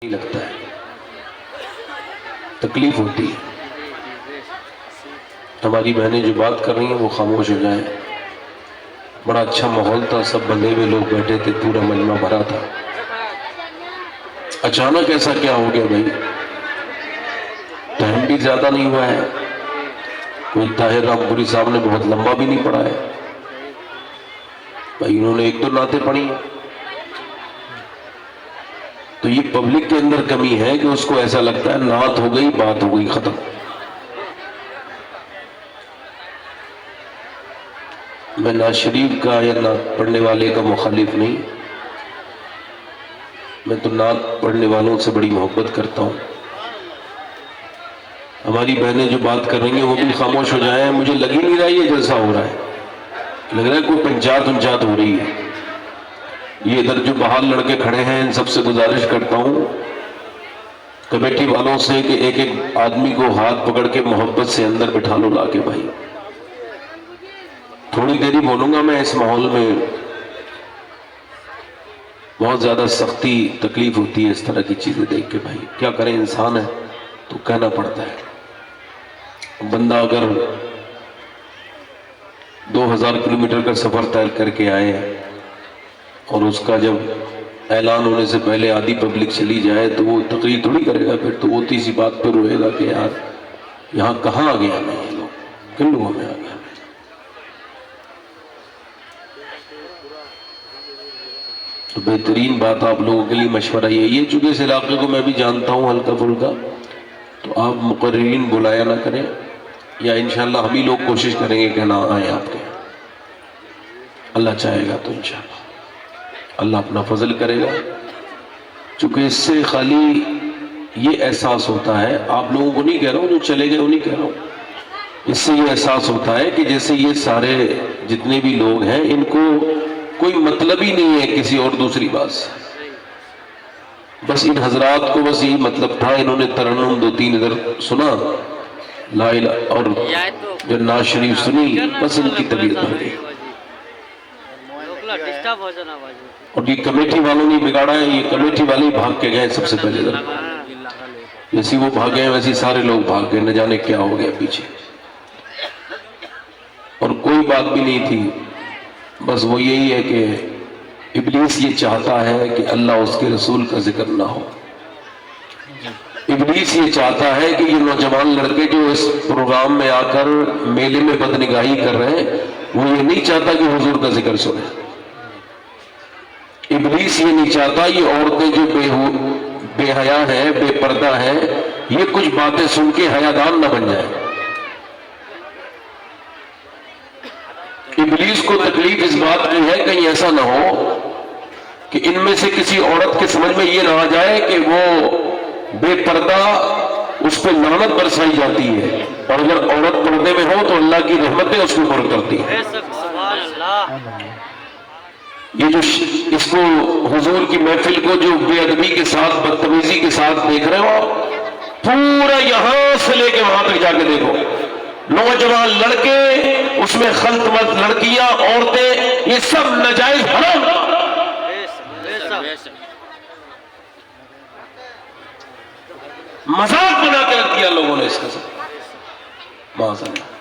نہیں لگتا ہے، تکلیف ہوتی ہے۔ ہماری بہنیں جو بات کر رہی ہیں وہ خاموش ہو جائیں۔ بڑا اچھا ماحول تھا، سب بندے ہوئے لوگ بیٹھے تھے، پورا مجمع بھرا تھا۔ اچانک ایسا کیا ہو گیا بھائی؟ ٹائم بھی زیادہ نہیں ہوا ہے، کوئی طاہر رامپوری صاحب نے بہت لمبا بھی نہیں پڑھا ہے بھائی، انہوں نے ایک دو نعتیں پڑھی ہیں۔ تو یہ پبلک کے اندر کمی ہے کہ اس کو ایسا لگتا ہے نعت ہو گئی، بات ہو گئی، ختم۔ میں نعت شریف کا یا نعت پڑھنے والے کا مخالف نہیں، میں تو نعت پڑھنے والوں سے بڑی محبت کرتا ہوں۔ ہماری بہنیں جو بات کر رہی ہیں وہ بھی خاموش ہو جائیں۔ مجھے لگ ہی نہیں رہا یہ جلسہ ہو رہا ہے، لگ رہا ہے کوئی پنچات ہو رہی ہے۔ یہ ادھر جو باہر لڑکے کھڑے ہیں ان سب سے گزارش کرتا ہوں، کمیٹی والوں سے، کہ ایک ایک آدمی کو ہاتھ پکڑ کے محبت سے اندر بٹھا لو لا کے بھائی۔ تھوڑی دیر ہی بولوں گا میں، اس ماحول میں بہت زیادہ سختی، تکلیف ہوتی ہے اس طرح کی چیزیں دیکھ کے بھائی۔ کیا کریں، انسان ہے تو کہنا پڑتا ہے۔ بندہ اگر 2000 کلومیٹر کا سفر طے کر کے آئے اور اس کا جب اعلان ہونے سے پہلے آدھی پبلک چلی جائے تو وہ تقریر تھوڑی کرے گا، پھر تو وہ تیسری بات پہ روئے گا کہ یار یہاں کہاں آ گیا میں، یہ لوگ کن لوگوں میں آ گیا میں۔ تو بہترین بات آپ لوگوں کے لیے مشورہ یہ چونکہ اس علاقے کو میں بھی جانتا ہوں ہلکا پھلکا، تو آپ مقررین بلایا نہ کریں، یا انشاءاللہ ہم ہی لوگ کوشش کریں گے کہ نہ آئیں آپ کے۔ اللہ چاہے گا تو انشاءاللہ اللہ اپنا فضل کرے گا، چونکہ اس سے خالی یہ احساس ہوتا ہے، آپ لوگوں کو نہیں کہہ رہا ہوں، جو چلے گئے انہیں کہہ رہا ہوں، اس سے یہ احساس ہوتا ہے کہ جیسے یہ سارے جتنے بھی لوگ ہیں ان کو کوئی مطلب ہی نہیں ہے کسی اور دوسری بات سے۔ بس ان حضرات کو بس یہی مطلب تھا، انہوں نے ترنم 2-3 ادھر سنا، لا الہ اور جو نعت شریف سنی، بس ان کی طبیعت بڑھ گئی۔ اور یہ کمیٹی والوں نے بگاڑا ہے، یہ کمیٹی والے ہی بھاگ کے گئے سب سے پہلے ادھر، جیسی وہ بھاگے ہیں ویسی سارے لوگ بھاگ گئے، نہ جانے کیا ہو گیا پیچھے۔ اور کوئی بات بھی نہیں تھی، بس وہ یہی ہے کہ ابلیس یہ چاہتا ہے کہ اللہ اس کے رسول کا ذکر نہ ہو۔ ابلیس یہ چاہتا ہے کہ یہ نوجوان لڑکے جو اس پروگرام میں آ کر میلے میں بدنگاہی کر رہے ہیں، وہ یہ نہیں چاہتا کہ حضور کا ذکر سنیں۔ ابلیس یہ نہیں چاہتا یہ عورتیں جو بے حیا ہیں، بے پردہ ہیں، یہ کچھ باتیں سن کے حیادان نہ بن جائیں۔ ابلیس کو تکلیف اس بات کی ہے کہیں ایسا نہ ہو کہ ان میں سے کسی عورت کے سمجھ میں یہ نہ آ جائے کہ وہ بے پردہ، اس پہ لعنت برسائی جاتی ہے، اور اگر عورت پردے میں ہو تو اللہ کی رحمتیں اس کو پر کرتی ہیں۔ یہ جو اس کو حضور کی محفل کو جو بے ادبی کے ساتھ، بدتمیزی کے ساتھ دیکھ رہے ہو، پورا یہاں سے لے کے وہاں تک جا کے دیکھو، نوجوان لڑکے، اس میں خلط ملط لڑکیاں، عورتیں، یہ سب ناجائز حرام۔ مذاق بنا کے رکھ دیا لوگوں نے اس کا سب، معاذ اللہ۔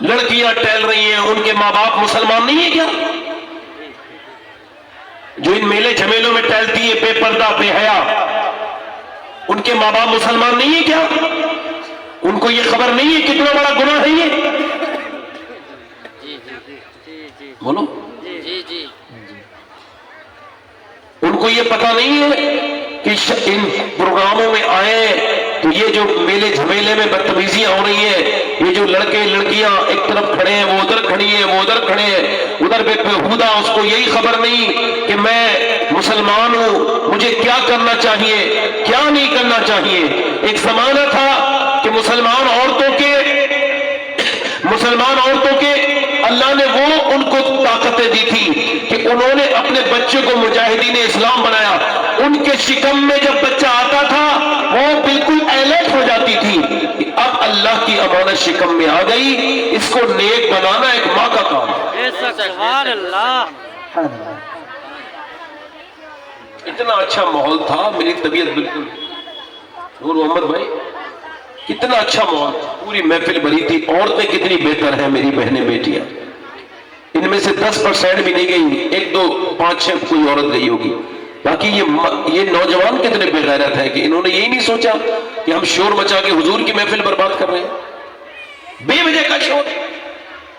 لڑکیاں ٹہل رہی ہیں، ان کے ماں باپ مسلمان نہیں ہیں کیا؟ جو ان میلے جھمیلوں میں ٹہلتی ہیں بے پردہ، بے حیا، ان کے ماں باپ مسلمان نہیں ہیں کیا؟ ان کو یہ خبر نہیں ہے کتنا بڑا گناہ ہے یہ؟ بولو، ان کو یہ پتہ نہیں ہے کہ ان پروگراموں میں آئے تو یہ جو میلے جھمیلے میں بدتمیزیاں ہو رہی ہیں، یہ جو لڑکے لڑکیاں ایک طرف کھڑے ہیں، وہ ادھر کھڑی ہیں، وہ ادھر کھڑے ہیں، ادھر بے بہودہ، اس کو یہی خبر نہیں کہ میں مسلمان ہوں، مجھے کیا کرنا چاہیے، کیا نہیں کرنا چاہیے۔ ایک زمانہ تھا کہ مسلمان عورتوں کے اللہ نے وہ ان کو طاقتیں دی تھی کہ انہوں نے اپنے بچے کو مجاہدین اسلام بنایا۔ ان کے شکم میں جب بچہ آتا تھا وہ بالکل الرٹ ہو جاتی تھی کہ اب اللہ کی امانت شکم میں آ گئی، اس کو نیک بنانا ایک ماں کا کام ہے۔ سبحان اللہ۔ اتنا اچھا ماحول تھا، میری طبیعت بالکل، نور محمد بھائی کتنا اچھا ماحول تھا، پوری محفل بھری تھی، عورتیں کتنی بہتر ہیں میری بہنیں بیٹیاں، ان میں سے 10% بھی نہیں گئی، 1 2 5 6 کوئی عورت گئی ہوگی، باقی یہ نوجوان کتنے بے غیرت ہیں کہ انہوں نے یہی نہیں سوچا کہ ہم شور مچا کے حضور کی محفل برباد کر رہے ہیں، بے وجہ کا شور۔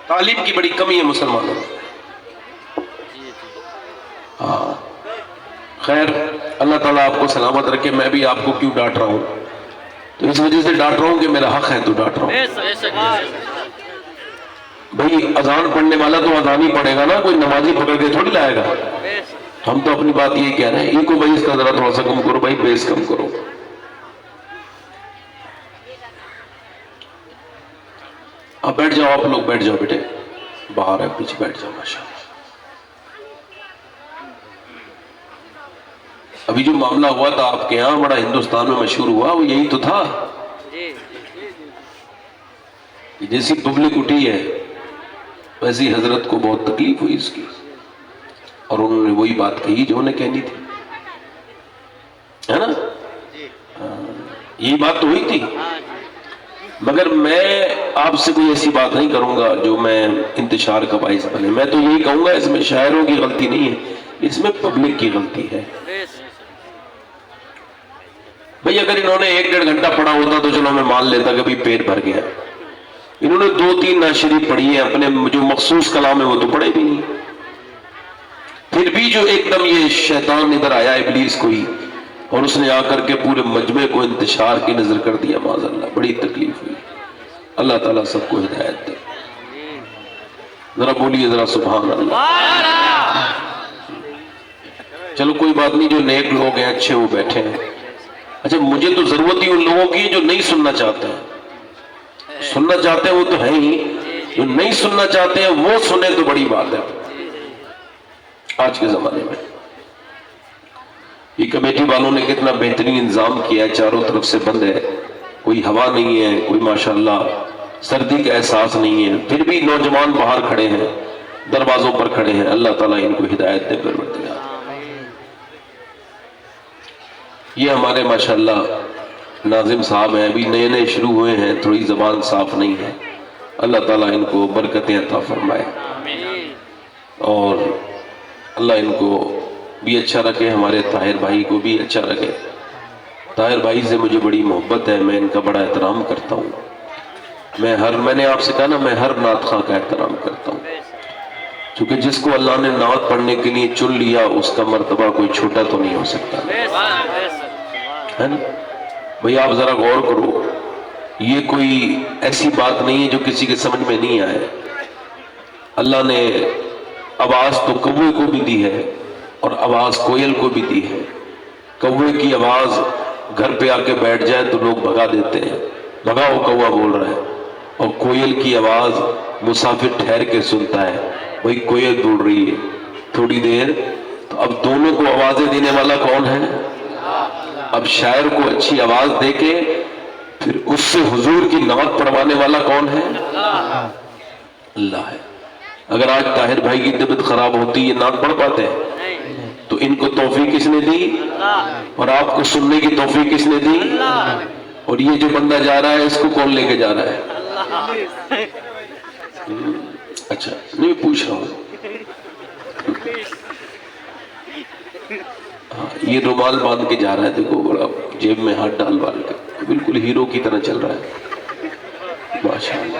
تعلیم کی بڑی کمی ہے مسلمانوں میں۔ ہاں خیر، اللہ تعالیٰ آپ کو سلامت رکھے، میں بھی آپ کو کیوں ڈانٹ رہا ہوں، تو اس وجہ سے ڈانٹ رہا ہوں کہ میرا حق ہے تو ڈانٹ رہا ہوں۔ بھئی اذان پڑھنے والا تو اذان ہی پڑھے گا نا، کوئی نمازی پکڑ کے تھوڑی لائے گا۔ ہم تو اپنی بات یہی کہہ رہے ہیں، ان کو بھائی اس کا ذرا تھوڑا سا کم کرو، بھائی بیس کم کرو۔ اب بیٹھ جاؤ، آپ لوگ بیٹھ جاؤ بیٹے، باہر ہے پیچھے بیٹھ جاؤ ماشاءاللہ۔ ابھی جو معاملہ ہوا تھا آپ کے ہاں، بڑا ہندوستان میں مشہور ہوا، وہ یہی تو تھا، جیسی پبلک اٹھی ہے ویسی حضرت کو بہت تکلیف ہوئی اس کی، اور انہوں نے وہی بات کہی جو انہیں کہنی تھی، ہے نا؟ یہی بات تو ہوئی تھی، مگر میں آپ سے کوئی ایسی بات نہیں کروں گا جو میں انتشار کا باعث بنے، میں تو یہی کہوں گا اس میں شاعروں کی غلطی نہیں ہے، اس میں پبلک کی غلطی ہے۔ بھئی اگر انہوں نے 1 1.5 گھنٹہ پڑھا ہوتا تو چلو میں مان لیتا کہ بھی پیٹ بھر گیا، انہوں نے 2 3 نعت شریف پڑھی ہیں، اپنے جو مخصوص کلام ہے وہ تو پڑھے بھی نہیں، پھر بھی جو ایک دم یہ شیطان ادھر آیا ابلیس کوئی، اور اس نے آ کر کے پورے مجمع کو انتشار کی نظر کر دیا، معاذ اللہ، بڑی تکلیف ہوئی۔ اللہ تعالیٰ سب کو ہدایت دے، ذرا بولیے ذرا سبحان اللہ۔ چلو کوئی بات نہیں، جو نیک لوگ ہیں اچھے وہ بیٹھے ہیں۔ اچھا مجھے تو ضرورت ہی ان لوگوں کی ہے جو نہیں سننا چاہتے ہیں، سننا چاہتے ہیں وہ تو ہے ہی، جو نہیں سننا چاہتے ہیں وہ سنیں تو بڑی بات ہے۔ آج کے زمانے میں یہ کمیٹی والوں نے کتنا بہترین انتظام کیا ہے، چاروں طرف سے بند ہے، کوئی ہوا نہیں ہے، کوئی ماشاءاللہ سردی کا احساس نہیں ہے، پھر بھی نوجوان باہر کھڑے ہیں، دروازوں پر کھڑے ہیں، اللہ تعالیٰ ان کو ہدایت دے پروردگار۔ یہ ہمارے ماشاءاللہ ناظم صاحب ہیں، ابھی نئے نئے شروع ہوئے ہیں، تھوڑی زبان صاف نہیں ہے، اللہ تعالیٰ ان کو برکتیں عطا فرمائے، اور اللہ ان کو بھی اچھا رکھے، ہمارے طاہر بھائی کو بھی اچھا رکھے۔ طاہر بھائی سے مجھے بڑی محبت ہے، میں ان کا بڑا احترام کرتا ہوں، میں نے آپ سے کہا نا، میں ہر نعت خواں کا احترام کرتا ہوں، چونکہ جس کو اللہ نے نعت پڑھنے کے لیے چن لیا اس کا مرتبہ کوئی چھوٹا تو نہیں ہو سکتا، ہے نا بھئی؟ آپ ذرا غور کرو، یہ کوئی ایسی بات نہیں ہے جو کسی کے سمجھ میں نہیں آئے۔ اللہ نے آواز تو کوے کو بھی دی ہے اور آواز کوئل کو بھی دی ہے، کوے کی آواز گھر پہ آ کے بیٹھ جائے تو لوگ بھگا دیتے ہیں، بھگاؤ کوا بول رہا ہے، اور کوئل کی آواز مسافر ٹھہر کے سنتا ہے، وہی کوئل بول رہی ہے تھوڑی دیر، تو اب دونوں کو آوازیں دینے والا کون ہے؟ اب شاعر کو اچھی آواز دے کے پھر اس سے حضور کی نعت پڑھوانے والا کون ہے؟ اللہ ہے۔ اگر آج طاہر بھائی کی طبیعت خراب ہوتی یہ نعت پڑھ پاتے ہیں؟ تو ان کو توفیق کس نے دی؟ اور آپ کو سننے کی توفیق کس نے دی؟ اور یہ جو بندہ جا رہا ہے اس کو کون لے کے جا رہا ہے؟ اچھا نہیں پوچھ رہا ہوں، یہ رومال باندھ کے جا رہا ہے، دیکھو بڑا جیب میں ہاتھ ڈال ڈال کے، بالکل ہیرو کی طرح چل رہا ہے، ماشاءاللہ۔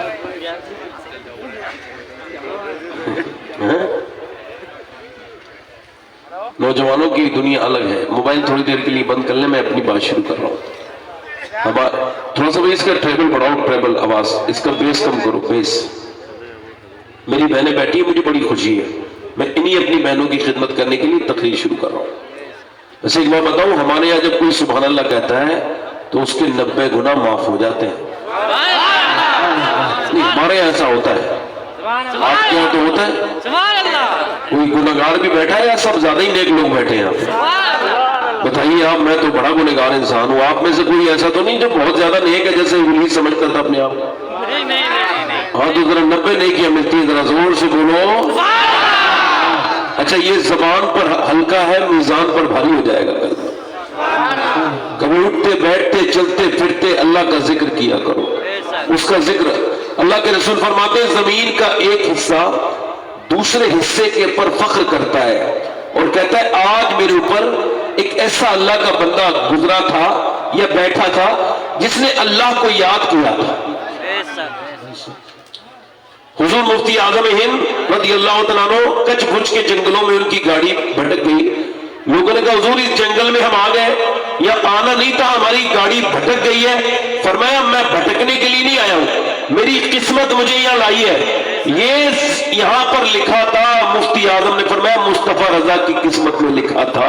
نوجوانوں کی دنیا الگ ہے۔ موبائل تھوڑی دیر کے لیے بند کر لیں، میں اپنی بات شروع کر رہا ہوں۔ تھوڑا سا بھی اس کا ٹریبل بڑھاؤ، ٹریبل آواز، اس کا بیس کم کرو، بیس۔ میری بہنیں بیٹھی ہیں، مجھے بڑی خوشی ہے، میں انہی اپنی بہنوں کی خدمت کرنے کے لیے تقریر شروع کر رہا ہوں۔ ویسے ایک بات بتاؤں، ہمارے یہاں جب کوئی سبحان اللہ کہتا ہے تو اس کے 90 گناہ معاف ہو جاتے ہیں، ہمارے یہاں ایسا ہوتا ہے، آپ کے یہاں تو ہوتا ہے؟ کوئی گناہگار بھی بیٹھا ہے یا سب زیادہ ہی نیک لوگ بیٹھے ہیں آپ؟ بتائیے آپ، میں تو بڑا گنہگار انسان ہوں، آپ میں سے کوئی ایسا تو نہیں جو بہت زیادہ نیک ہے جیسے ابلیس سمجھتا تھا اپنے آپ؟ ہاں تو ذرا 90 نیکیاں ملتی ہیں، ذرا زور سے بولو۔ اچھا یہ زبان پر ہلکا ہے، میزان پر بھاری ہو جائے گا کل۔ کبھی اٹھتے بیٹھتے چلتے پھرتے اللہ کا ذکر کیا کرو، اس کا ذکر۔ اللہ کے رسول فرماتے ہیں زمین کا ایک حصہ دوسرے حصے کے اوپر فخر کرتا ہے اور کہتا ہے آج میرے اوپر ایک ایسا اللہ کا بندہ گزرا تھا یا بیٹھا تھا جس نے اللہ کو یاد کیا تھا۔ حضور مفتی اعظم ہند رضی اللہ تعالیٰ عنہ کچھ بھج کے جنگلوں میں ان کی گاڑی بھٹک گئی۔ لوگوں نے کہا حضور اس جنگل میں ہم آ گئے، یا آنا نہیں تھا، ہماری گاڑی بھٹک گئی ہے۔ فرمایا میں بھٹکنے کے لیے نہیں آیا ہوں، میری قسمت مجھے یہاں لائی ہے۔ یہ یہاں پر لکھا تھا، مفتی اعظم نے فرمایا مصطفیٰ رضا کی قسمت میں لکھا تھا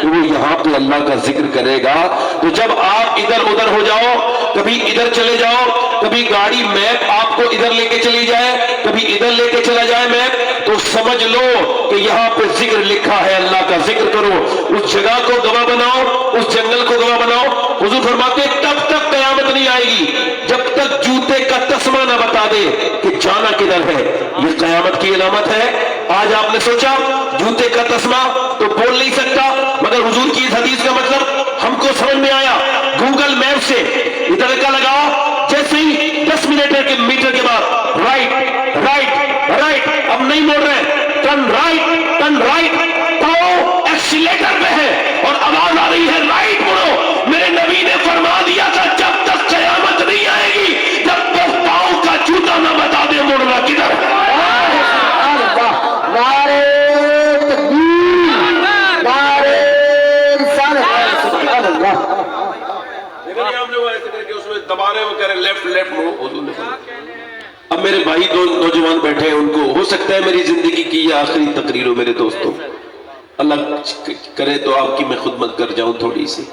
کہ وہ یہاں پہ اللہ کا ذکر کرے گا۔ تو جب آپ ادھر ادھر ہو جاؤ، کبھی ادھر چلے جاؤ، کبھی گاڑی میپ آپ کو ادھر لے کے چلی جائے، کبھی ادھر لے کے چلا جائے میپ، تو سمجھ لو کہ یہاں پہ ذکر لکھا ہے، اللہ کا ذکر کرو، اس جگہ کو گواہ بناؤ، اس جنگل کو گواہ بناؤ۔ حضور فرماتے ہیں تب تک قیامت نہیں آئے گی جب تک جوتے کا تسمہ نہ بتا دے کہ جانا کدھر ہے۔ یہ قیامت کی علامت ہے۔ آج آپ نے سوچا جوتے کا تسمہ تو بول نہیں سکتا، مگر حضور کی اس حدیث کا مطلب ہم کو سمجھ میں آیا۔ گوگل میپ سے ادھر کا لگاؤ، جیسے ہی 10 میٹر کے بعد رائٹ رائٹ رائٹ، اب نہیں موڑ رہے، ٹرن رائٹ، پاؤں ایکسیلیٹر پہ ہے اور آواز آ رہی ہے رائٹ مڑو۔ میرے نبی نے فرما دیا تھا جب تک قیامت نہیں آئے گی جب تک پاؤں کا جوتا نہ بتا دے مڑنا کدھر ہے۔ دبانے وہ کہہ رہے لیفٹ مڑو۔ اب میرے بھائی دو نوجوان بیٹھے ہیں، ان کو ہو سکتا ہے میری زندگی کی یہ آخری تقریر ہو میرے دوستوں، اللہ کرے تو آپ کی میں خدمت کر جاؤں تھوڑی سی۔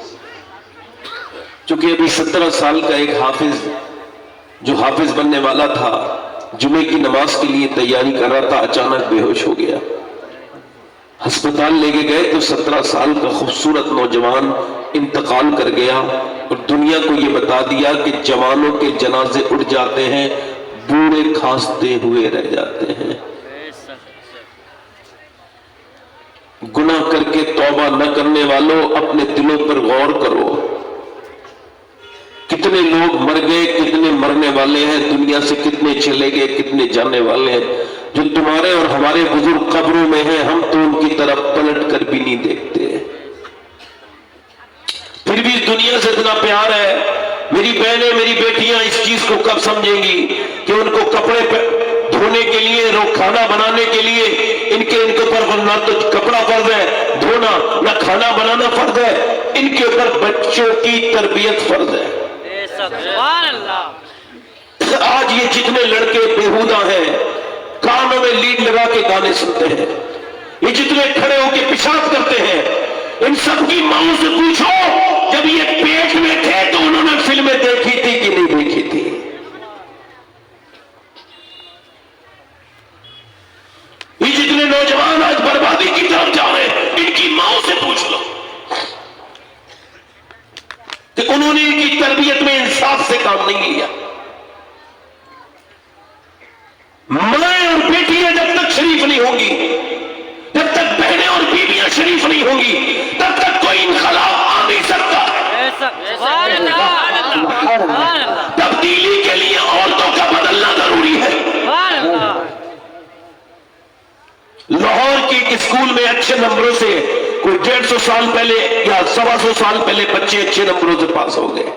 چونکہ ابھی 17 سال کا ایک حافظ جو حافظ بننے والا تھا، جمعے کی نماز کے لیے تیاری کر رہا تھا، اچانک بے ہوش ہو گیا۔ ہسپتال لے کے گئے تو 17 سال کا خوبصورت نوجوان انتقال کر گیا اور دنیا کو یہ بتا دیا کہ جوانوں کے جنازے اڑ جاتے ہیں، بوڑھے کھانستے ہوئے رہ جاتے ہیں۔ گناہ کر کے توبہ نہ کرنے والوں اپنے دلوں پر غور کرو، کتنے لوگ مر گئے، کتنے مرنے والے ہیں، دنیا سے کتنے چلے گئے، کتنے جانے والے ہیں۔ جو تمہارے اور ہمارے بزرگ قبروں میں ہیں، ہم تو ان کی طرف پلٹ کر بھی نہیں دیکھتے، پھر بھی دنیا سے اتنا پیار ہے۔ میری بہنیں، میری بیٹیاں اس چیز کو کب سمجھیں گی کہ ان کو کپڑے دھونے کے لیے، کھانا بنانے کے لیے ان کے اوپر نہ تو کپڑا فرض ہے دھونا، نہ کھانا بنانا فرض ہے، ان کے اوپر بچوں کی تربیت فرض ہے۔ آج یہ جتنے لڑکے بےہودہ ہیں، کانوں میں لیڈ لگا کے گانے سنتے ہیں، یہ جتنے کھڑے ہو کے پیشاب کرتے ہیں، ان سب کی ماؤں سے پوچھو جب یہ پیٹ میں تھے تو انہوں نے فلمیں دیکھی تھی کہ نہیں دیکھی تھی؟ یہ جتنے نوجوان آج بربادی کی طرف جا رہے ہیں، ان کی ماؤں سے پوچھ لو کہ انہوں نے ان کی تربیت میں انصاف سے کام نہیں لیا۔ مائیں اور بیٹیاں جب تک شریف نہیں ہوں گی، جب تک بہنیں اور بیویاں شریف نہیں ہوں گی، تب تک کوئی انقلاب آ نہیں سکتا۔ تبدیلی کے لیے عورتوں کا بدلنا ضروری ہے۔ لاہور کے ایک اسکول میں اچھے نمبروں سے کوئی 150 سال پہلے یا 125 سال پہلے بچے اچھے نمبروں سے پاس ہو گئے۔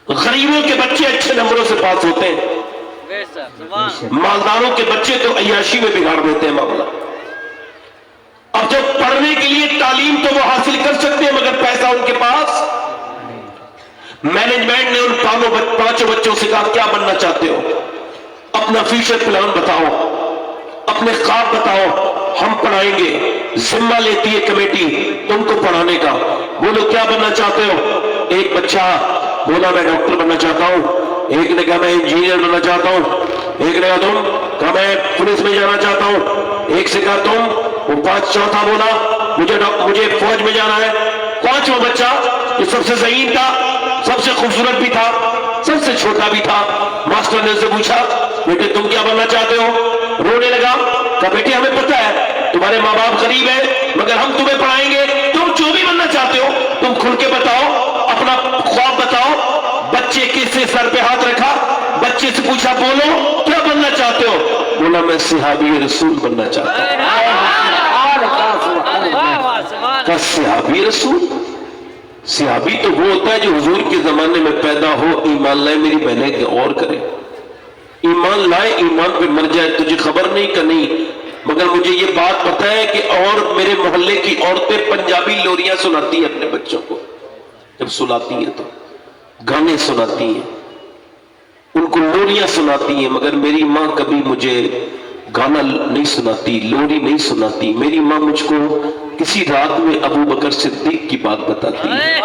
غریبوں کے بچے اچھے نمبروں سے پاس ہوتے ہیں، مالداروں کے بچے تو عیاشی میں بگاڑ دیتے ہیں معاملہ۔ اب جب پڑھنے کے لیے تعلیم تو وہ حاصل کر سکتے ہیں مگر پیسہ ان کے پاس۔ مینجمنٹ نے ان 5 بچوں سے کہا کیا بننا چاہتے ہو، اپنا فیوچر پلان بتاؤ، اپنے خواب بتاؤ، ہم پڑھائیں گے۔ ذمہ لیتی ہے کمیٹی ان کو پڑھانے کا۔ بولو کیا بننا چاہتے ہو؟ ایک بچہ بولا میں ڈاکٹر بننا چاہتا ہوں، ایک نے کہا میں انجینئر بننا چاہتا ہوں، ایک نے کہا میں پولیس میں جانا چاہتا ہوں، ایک سے کہا وہ چوتھا بولا مجھے فوج میں جانا ہے۔ 5واں بچہ جو سب سے ذہین تھا، سب سے خوبصورت بھی تھا، سب سے چھوٹا بھی تھا، ماسٹر نے اسے پوچھا بیٹے تم کیا بننا چاہتے ہو؟ رونے لگا، کہا بیٹے ہمیں پتہ ہے تمہارے ماں باپ غریب ہیں مگر ہم تمہیں پڑھائیں گے, تم جو بھی بننا چاہتے ہو تم کھل کے بتاؤ, اپنا خواب بتاؤ. بچے کے سے سر پہ ہاتھ رکھا, بچے سے پوچھا بولو کیا بننا چاہتے ہو؟ بولا میں صحابی رسول بننا چاہتا ہوں. کہا صحابی رسول؟ صحابی تو وہ ہوتا ہے جو حضور کے زمانے میں پیدا ہو, ایمان لائے میری بہنیں کہ اور کرے, ایمان لائے ایمان پہ مر جائے. تجھے خبر نہیں کہ نہیں, مگر مجھے یہ بات پتہ ہے کہ اور میرے محلے کی عورتیں پنجابی لوریاں سناتی ہیں اپنے بچوں کو, جب سناتی ہیں تو گانے سناتی ہیں, ان کو لوریاں سناتی ہیں, مگر میری ماں کبھی مجھے گانا نہیں سناتی, لوری نہیں سناتی. میری ماں مجھ کو کسی رات میں ابو بکر صدیق کی بات بتاتی ہے,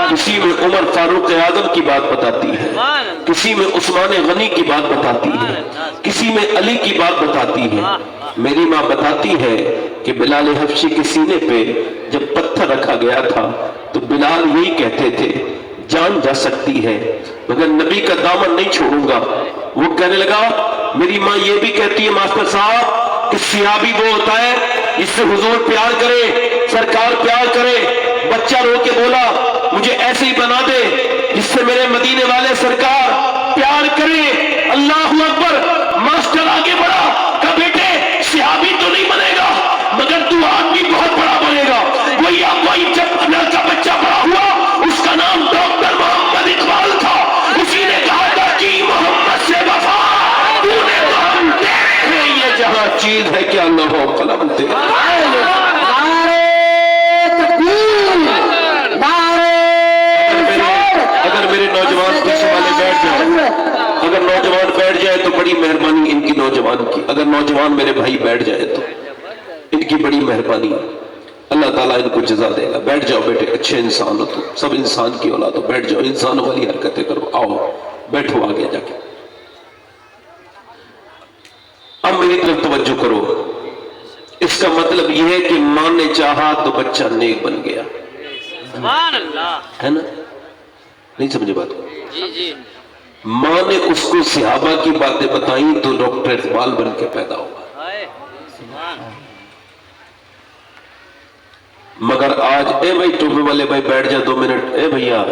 کسی میں عمر فاروق اعظم کی بات بتاتی ہے, کسی میں عثمان غنی کی بات بتاتی ہے, کسی میں علی کی بات بتاتی ہے. میری ماں بتاتی ہے کہ بلال حبشی کے سینے پہ جب پتھر رکھا گیا تھا تو بلال یہی کہتے تھے جان جا سکتی ہے مگر نبی کا دامن نہیں چھوڑوں گا. وہ کہنے لگا میری ماں یہ بھی کہتی ہے ماسٹر صاحب کہ صحابی وہ ہوتا ہے جس سے حضور پیار کرے, سرکار پیار کرے. بچہ رو کے بولا مجھے ایسے ہی بنا دے جس سے میرے مدینے والے سرکار پیار کرے. اللہ اکبر. ماسٹر آگے بڑھا, کہ بیٹے صحابی تو نہیں بنے گا مگر تو آدمی بہت بڑا بنے گا. وہی جب لڑکا بچہ بڑا ہوا اس کا نام ڈاکٹر محمد اقبال تھا. اسی نے کہا تھا کہ محمد سے وفا تو نے تو ہم تیرے ہیں, یہ جہاں چیز ہے کیا نہ ہو قلم تیرے. اگر میرے نوجوان پیچھے والے بیٹھ جائیں, اگر نوجوان بیٹھ جائے تو بڑی مہربانی ان کی نوجوان کی. اگر نوجوان میرے بھائی بیٹھ جائے تو ان کی بڑی مہربانی, اللہ تعالیٰ ان کو جزا دے گا. بیٹھ جاؤ بیٹے, اچھے انسان ہو تم, سب انسان کی اولاد ہو, بیٹھ جاؤ, انسانوں والی حرکتیں کرو. آؤ بیٹھو آگے جا کے. اب میری طرف توجہ کرو. اس کا مطلب یہ ہے کہ ماں نے چاہا تو بچہ نیک بن گیا, سبحان اللہ, ہے نا؟ نہیں سمجھے بات کو؟ جی جی. ماں نے اس کو صحابہ کی باتیں بتائیں تو ڈاکٹر اقبال بن کے پیدا ہوا. ہائے سبحان. مگر آج اے بھائی ٹوپے والے بھائی بیٹھ جا 2 منٹ, اے بھیا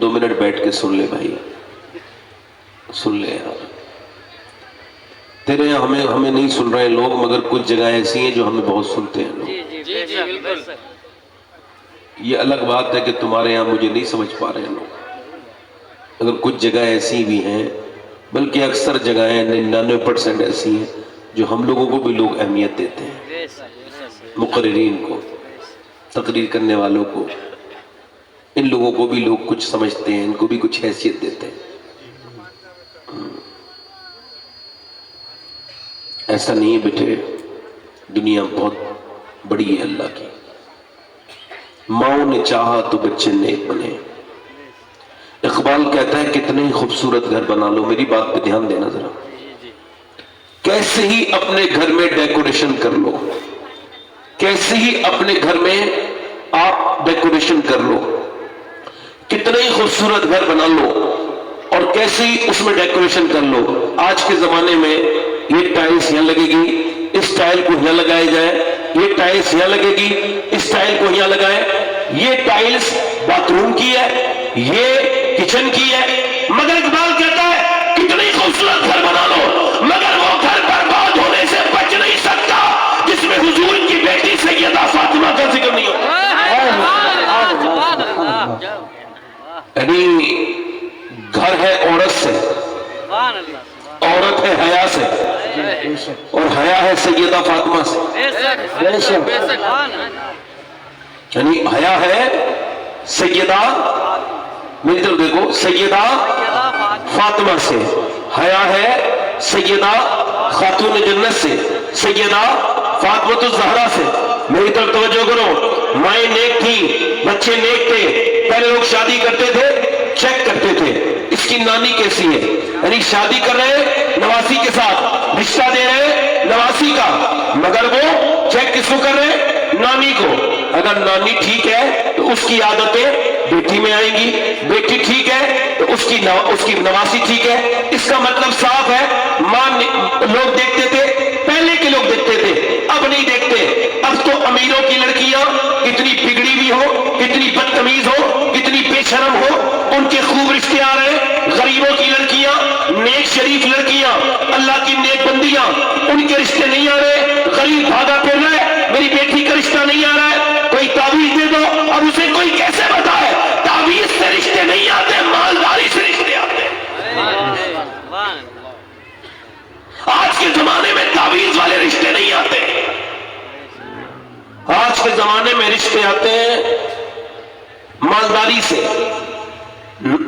2 منٹ بیٹھ کے سن لے بھائی, سن لے یار. تیرے یہاں ہمیں نہیں سن رہے لوگ, مگر کچھ جگہ ایسی ہیں جو ہمیں بہت سنتے ہیں لوگ. جی جی جی بالکل. یہ الگ بات ہے کہ تمہارے یہاں مجھے نہیں سمجھ پا رہے ہیں لوگ, اگر کچھ جگہ ایسی بھی ہیں, بلکہ اکثر جگہیں 99% ایسی ہیں جو ہم لوگوں کو بھی لوگ اہمیت دیتے ہیں, مقررین کو, تقریر کرنے والوں کو, ان لوگوں کو بھی لوگ کچھ سمجھتے ہیں, ان کو بھی کچھ حیثیت دیتے ہیں. ایسا نہیں ہے بیٹے, دنیا بہت بڑی ہے اللہ کی. ماں نے چاہا تو بچے نیک بنے. اقبال کہتا ہے کتنے ہی خوبصورت گھر بنا لو, میری بات پہ دھیان دینا ذرا, کیسے ہی اپنے گھر میں ڈیکوریشن کر لو, کیسے ہی اپنے گھر میں آپ ڈیکوریشن کر لو, کتنے ہی خوبصورت گھر بنا لو اور کیسے ہی اس میں ڈیکوریشن کر لو, آج کے زمانے میں یہ ٹائلز یہاں لگے گی, اس ٹائل کو یہاں لگایا جائے, یہ ٹائلز یہاں لگے گی, اس ٹائل کو یہاں لگائے, یہ ٹائلز باتھ روم کی ہے, یہ کچن کی ہے. مگر اقبال کہتا ہے کتنی خوبصورت گھر بنا لو مگر وہ گھر برباد ہونے سے بچ نہیں سکتا جس میں حضور کی بیٹی سیدہ فاطمہ کا ذکر نہیں ہو. یعنی گھر ہے عورت سے, عورت ہے حیا سے, اور حیا ہے سیدہ فاطمہ سے. یعنی حیا ہے سیدہ, میری طرف دیکھو, سیدہ فاطمہ سے, حیا ہے سیدہ خاتون جنت سے, سیدہ فاطمہ الزہرا سے. میری طرف توجہ کرو, مائیں نیک تھیں, بچے نیک تھے. پہلے لوگ شادی کرتے تھے, چیک کرتے تھے اس کی نانی کیسی ہے, یعنی شادی کر رہے نواسی کے ساتھ, رشتہ دے رہے نواسی کا, مگر وہ چیک کس کو کر رہے, نانی کو. اگر نانی ٹھیک ہے تو اس کی عادتیں بیٹی میں آئیں گی, بیٹی ٹھیک ہے تو اس کی نواسی ٹھیک ہے. اس کا مطلب صاف ہے, ماں لوگ دیکھتے تھے پہلے کے لوگ دیکھتے تھے، اب نہیں دیکھتے۔ اب تو امیروں کی لڑکیاں کتنی بگڑی بھی ہو، کتنی بدتمیز ہو، کتنی بے شرم ہو، ان کے خوب رشتے آ رہے ہیں۔ غریبوں کی لڑکیاں، نیک شریف لڑکیاں، اللہ کی نیک بندیاں، ان کے رشتے نہیں آ رہے۔ غریب بھاگا پھر رہا ہے، میری بیٹی کا رشتہ نہیں آ رہا ہے، کوئی تعویذ دے دو۔ اب اسے کوئی کیسے بتائے تعویذ سے رشتے نہیں آتے، مالداری سے رشتے آتے ہیں۔ آج کے زمانے میں تعویذ والے رشتے نہیں آتے، آج کے زمانے میں رشتے آتے ہیں مالداری سے۔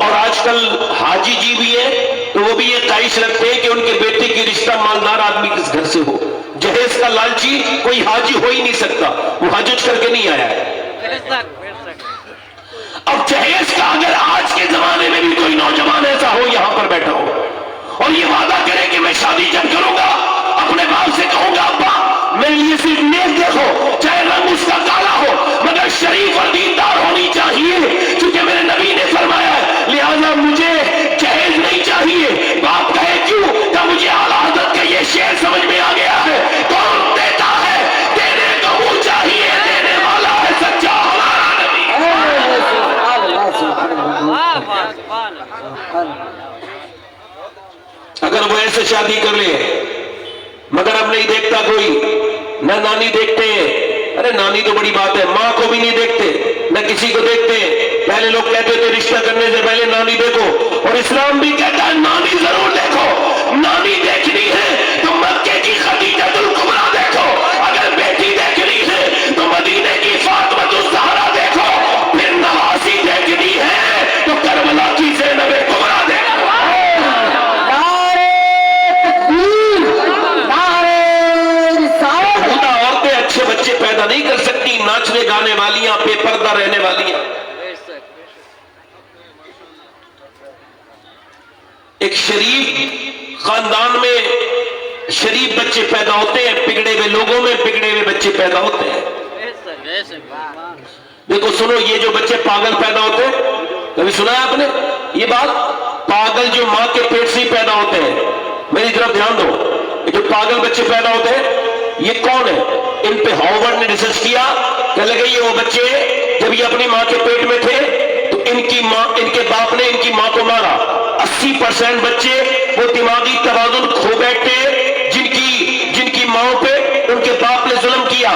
اور آج کل حاجی جی بھی ہیں تو وہ بھی یہ خواہش رکھتے ہیں کہ ان کے بیٹے کی رشتہ مالدار آدمی کس گھر سے ہو۔ جہیز کا لالچی کوئی حاجی ہو ہی نہیں سکتا، وہ حج کر کے نہیں آیا ہے۔ اب جہیز کا اگر آج کے زمانے میں بھی کوئی نوجوان ایسا ہو یہاں پر بیٹھا ہو اور یہ وعدہ کرے کہ میں شادی جب کروں گا اپنے باپ سے کہوں گا ابا میرے لیے صرف نیک دیکھو، چاہے رنگ اس کا کالا ہو مگر شریف اور دیندار ہونی چاہیے، کیونکہ میرے نبی نے فرمایا ہے لہذا مجھے جہیز نہیں چاہیے۔ باپ کہے کیوں؟ کہ مجھے اعلیٰ حضرت کا یہ شعر سمجھ میں آ گیا ہے، کون دیتا ہے دینے کو منہ چاہیے، دینے والا ہے سچا ہمارا نبی۔ اگر وہ ایسے شادی کر لے مگر اب نہیں دیکھتا کوئی، نہ نانی دیکھتے ہیں، ارے نانی تو بڑی بات ہے، ماں کو بھی نہیں دیکھتے، نہ کسی کو دیکھتے ہیں۔ پہلے لوگ کہتے تھے رشتہ کرنے سے پہلے نانی دیکھو، اور اسلام بھی کہتا ہے نانی ضرور دیکھو۔ نانی دیکھنی ہے تو مکے کی خدیجہ الکبریٰ دیکھو، اگر بیٹی دیکھنی ہے تو مدینے کی فاطمہ الزہرا دیکھو، پھر نواسی دیکھنی ہے تو کربلا کی زینب کبریٰ دیکھو۔ بچے پیدا نہیں کر سکتی ناچنے گانے والیاں، بے پردہ رہنے والیاں۔ ایک شریف خاندان میں شریف بچے پیدا ہوتے ہیں، بگڑے ہوئے لوگوں میں بگڑے ہوئے بچے پیدا ہوتے ہیں۔ دیکھو سنو، یہ جو بچے پاگل پیدا ہوتے ہیں، کبھی سنا ہے آپ نے یہ بات؟ پاگل جو ماں کے پیٹ سے ہی پیدا ہوتے ہیں، میری طرف دھیان دو، یہ جو پاگل بچے پیدا ہوتے ہیں یہ کون ہے؟ ان پہ ہارورڈ نے ریسرچ کیا، کہنے لگے یہ وہ بچے جب یہ اپنی ماں کے پیٹ میں تھے تو ان کے باپ نے ان کی ماں کو مارا۔ 80% بچے وہ دماغی توازن کھو بیٹھے جن کی ماں پہ ان کے باپ نے ظلم کیا۔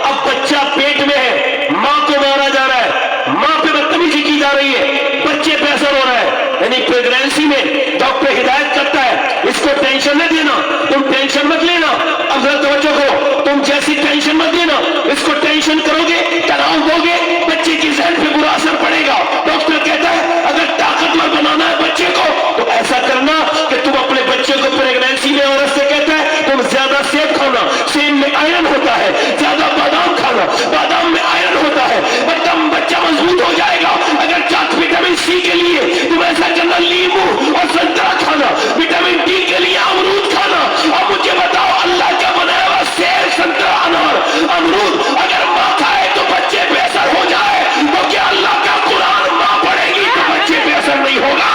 اب بچہ پیٹ میں ہے، ماں کو مارا جا رہا ہے، ماں پہ بدتمیزی کی جا رہی ہے، بچے پہ اثر ہو رہا ہے۔ یعنی پریگنینسی میں ڈاکٹر ہدایت کرتا ہے اس کو ٹینشن نہ دینا، تم ٹینشن مت لینا۔ اب ذرا توجہ کرو، تم جیسی ٹینشن مت دینا، اس کو ٹینشن کرو گے، تناؤ دو گے، بچے کی ذہن پہ برا اثر پڑے گا۔ ڈاکٹر کہتا ہے اگر طاقتور بنانا ہے بچے کو تو ایسا کرنا کہ تم اپنے بچے کو پریگنینسی میں، عورت سے کہتا ہے تم زیادہ سیب کھانا، سیب میں آئرن ہوتا ہے، زیادہ بادام کھانا، بادام میں آئرن ہوتا ہے، مطلب بچہ مضبوط ہو جائے گا۔ اگر چاہت وٹامن سی کے لیے تم ایسا کرنا لیمو اور سنترا کھانا، وٹامن ڈی کے لیے امرود کھانا۔ اب مجھے بتاؤ اللہ کا بنایا ہوا سیب، سنترا، انار، امرود اگر ماں کھائے تو بچے پہ اثر ہو جائے تو کیا اللہ کا قرآن ماں پڑھے گی تو بچے پہ اثر نہیں ہوگا؟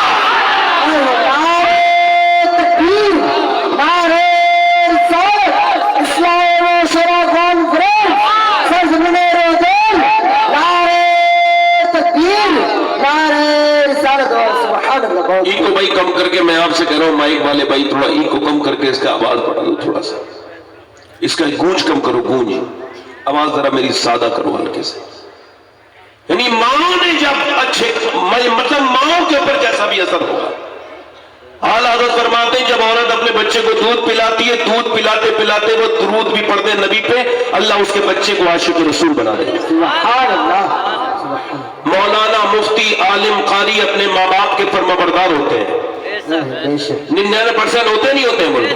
ایکو بھائی کم کر کے، میں آپ سے کہہ رہا ہوں مائک والے بھائی تھوڑا ایکو کم کر کے اس کا آواز بڑھا دو، تھوڑا سا اس کا گونج کم کرو، گونج آواز ذرا میری سادہ کرو ہلکے سے۔ یعنی ماں نے جب اچھے مطلب ماں کے اوپر جیسا بھی اثر ہوگا۔ اعلیٰ حضرت فرماتے ہیں جب عورت اپنے بچے کو دودھ پلاتی ہے، دودھ پلاتے پلاتے وہ درود بھی پڑھتے ہیں نبی پہ، اللہ اس کے بچے کو عاشق رسول بنا دے۔ سبحان اللہ۔ مولانا، مفتی، عالم، قاری اپنے ماں باپ کے فرمانبردار ہوتے ہیں۔ 99% ہوتے نہیں ہوتے ہیں؟ بولو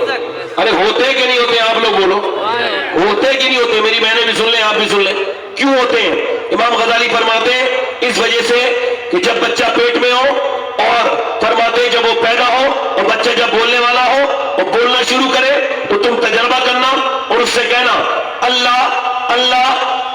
ارے ہوتے کہ نہیں ہوتے؟ آپ لوگ بولو ہوتے کہ نہیں ہوتے؟ میری بہنیں بھی سن لیں، آپ بھی سن لیں، کیوں ہوتے ہیں؟ امام غزالی فرماتے ہیں اس وجہ سے کہ جب بچہ پیٹ میں ہو، اور فرماتے ہیں جب وہ پیدا ہو اور بچہ جب بولنے والا ہو اور بولنا شروع کرے تو تم تجربہ کرنا اور اس سے کہنا اللہ اللہ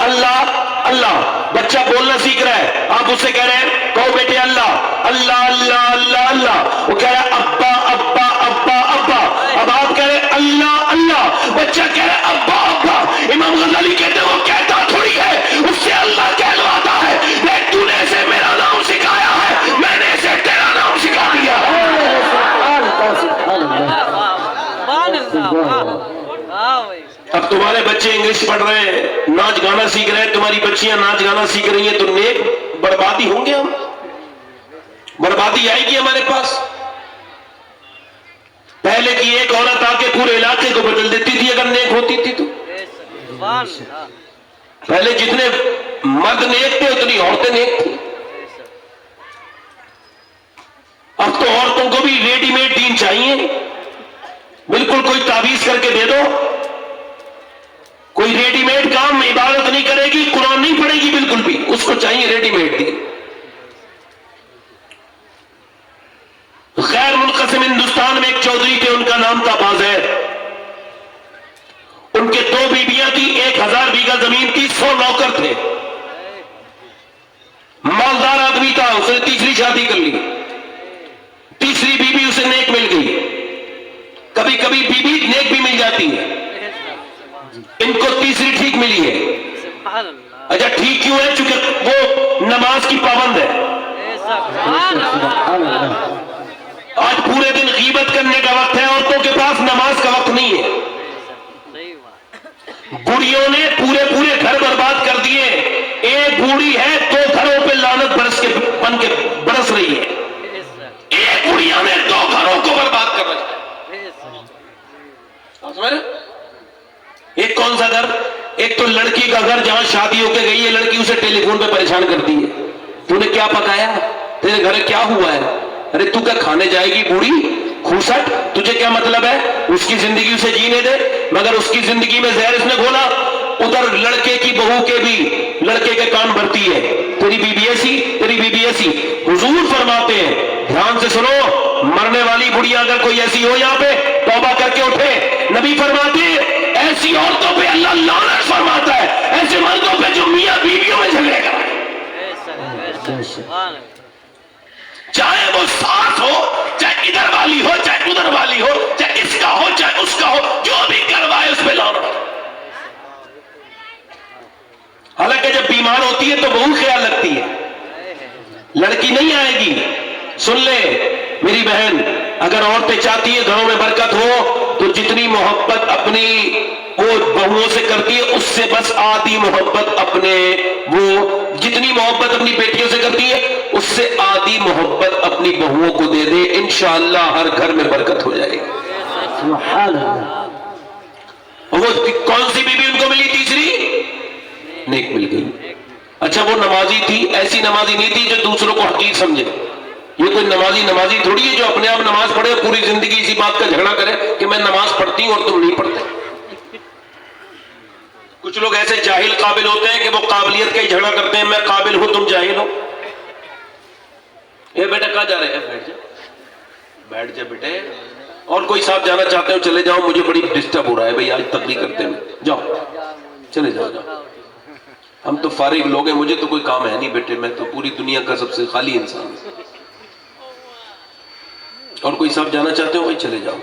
اللہ اللہ۔ بچہ بولنا سیکھ رہا ہے، آپ اس سے کہہ رہے ہیں کہو بیٹے اللہ اللہ اللہ اللہ اللہ، وہ کہہ رہا ہے ابا ابا ابا ابا، اب آپ کہہ رہے ہیں اللہ اللہ, بچہ کہہ رہا ہے ابا ابا. امام غزالی کہتے ہیں وہ کہتا تھوڑی ہے, اس سے اللہ کہلواتا ہے. دیکھ تو نے اسے میرا نام سکھایا ہے, میں نے اسے تیرا نام سکھا دیا. سبحان اللہ. واہ بھائی. اب تمہارے بچے انگلش پڑھ رہے ہیں, ناچ گانا سیکھ رہے ہیں, تمہاری بچیاں ناچ گانا سیکھ رہی ہیں, تو نیک بربادی ہوں گے ہم, بربادی آئے گی ہمارے پاس. پہلے کی ایک عورت آ کے پورے علاقے کو بدل دیتی تھی اگر نیک ہوتی تھی تو. سبحان اللہ. پہلے جتنے مرد نیک تھے اتنی عورتیں نیک تھیں. اب تو عورتوں کو بھی ریڈی میڈ دین چاہیے, بالکل کوئی تعویذ کر کے دے دو, کوئی ریڈی میڈ کام میں عبادت نہیں کرے گی, قرآن نہیں پڑھے گی بالکل بھی, اس کو چاہیے ریڈی میڈ دین. غیر منقسم ہندوستان میں ایک چودھری تھے, ان کا نام تھا بازیر. ان کے 2 بیویاں تھی, 1000 بیگھہ زمین تھی, 100 نوکر تھے, مالدار آدمی تھا. اس نے تیسری شادی کر لی, تیسری بیوی اسے نیک مل گئی. کبھی کبھی بیوی نیک بھی مل جاتی ہے, ان کو تیسری ٹھیک ملی ہے. سبحان اللہ. اچھا ٹھیک کیوں ہے؟ چونکہ وہ نماز کی پابند ہے. سبحان اللہ. آج پورے دن غیبت کرنے کا وقت ہے, عورتوں کے پاس نماز کا وقت نہیں ہے. صحیح بات. بوڑھیوں نے پورے گھر برباد کر دیے. ایک بوڑھی ہے 2 گھروں پہ لعنت بن کے برس رہی ہے. ایک بوڑھیا نے 2 گھروں کو برباد کر رکھا ہے. ایک کون سا گھر؟ ایک تو لڑکی کا گھر جہاں شادی ہو کے گئی ہے, لڑکی اسے ٹیلی فون پہ پریشان کرتی ہے, تو نے کیا پکایا, تیرے گھر کیا ہوا ہے, ارے تو کیا کھانے جائے گی بوڑھی خوسٹ, تجھے کیا مطلب ہے, اس کی زندگی اسے جینے دے. مگر اس کی زندگی میں زہر اس نے گھولا. ادھر لڑکے کی بہو کے بھی لڑکے کے کان بھرتی ہے, تیری بیوی ایسی, تیری بیوی ایسی. حضور فرماتے ہیں, دھیان سے سنو, مرنے والی بڑھیا اگر کوئی ایسی ہو یہاں پہ توبہ کر کے اٹھے. نبی فرماتے ہیں ایسی عورتوں پہ اللہ لعنت فرماتا ہے, ایسے مردوں پہ جو میاں بیویوں میں جھگڑے کر رہے ہیں. چاہے وہ ساس ہو, چاہے ادھر والی ہو, چاہے ادھر والی ہو, چاہے اس کا ہو چاہے اس کا ہو, جو بھی کروائے اس پہ لعنت. حالانکہ جب بیمار ہوتی ہے تو بہو خیال رکھتی ہے, لڑکی نہیں آئے گی. سن لے میری بہن, اگر عورتیں چاہتی ہے گھروں میں برکت ہو تو جتنی محبت اپنی وہ بہوؤں سے کرتی ہے اس سے بس آدھی محبت اپنے وہ جتنی محبت اپنی بیٹیوں سے کرتی ہے اس سے آدھی محبت اپنی بہوؤں کو دے دے, انشاءاللہ ہر گھر میں برکت ہو جائے گی. سبحان اللہ. وہ کون سی بیوی ان کو ملی؟ تیسری نیک مل گئی. اچھا وہ نمازی تھی, ایسی نمازی نہیں تھی جو دوسروں کو حقیر سمجھے. یہ کوئی نمازی تھوڑی ہے جو اپنے آپ نماز پڑھے اور پوری زندگی اسی بات کا جھگڑا کرے کہ میں نماز پڑھتی ہوں اور تم نہیں پڑھتے. کچھ لوگ ایسے جاہل قابل ہوتے ہیں کہ وہ قابلیت کا ہی جھگڑا کرتے ہیں, میں قابل ہوں تم جاہل ہو. اے بیٹا کہاں جا رہے ہیں؟ بیٹھ جا بیٹے. اور کوئی صاحب جانا چاہتے ہو چلے جاؤ, مجھے بڑی ڈسٹرب ہو رہا ہے بھائی آج تقریر کرتے ہیں, جاؤ چلے جاؤ. ہم تو فارغ لوگ ہیں, مجھے تو کوئی کام ہے نہیں بیٹے, میں تو پوری دنیا کا سب سے خالی انسان ہوں. اور کوئی صاحب جانا چاہتے ہو بھائی چلے جاؤ.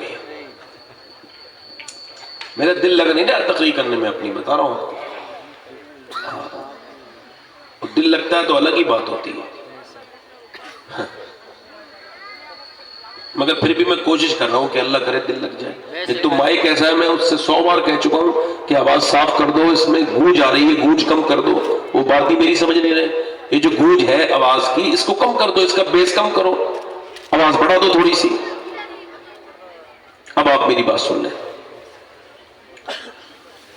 میرا دل لگا نہیں نا تقریر کرنے میں, اپنی بتا رہا ہوں. دل لگتا ہے تو الگ ہی بات ہوتی ہے, مگر پھر بھی میں کوشش کر رہا ہوں کہ اللہ کرے دل لگ جائے. ایک تو مائک ایسا ہے, میں اس سے 100 بار کہہ چکا ہوں کہ آواز صاف کر دو, اس میں گونج آ رہی ہے, گونج کم کر دو. وہ بات ہی میری سمجھ نہیں رہے, یہ جو گونج ہے آواز کی اس کو کم کر دو, اس کا بیس کم کرو, آواز بڑھا دو تھوڑی سی. اب آپ میری بات سن لیں.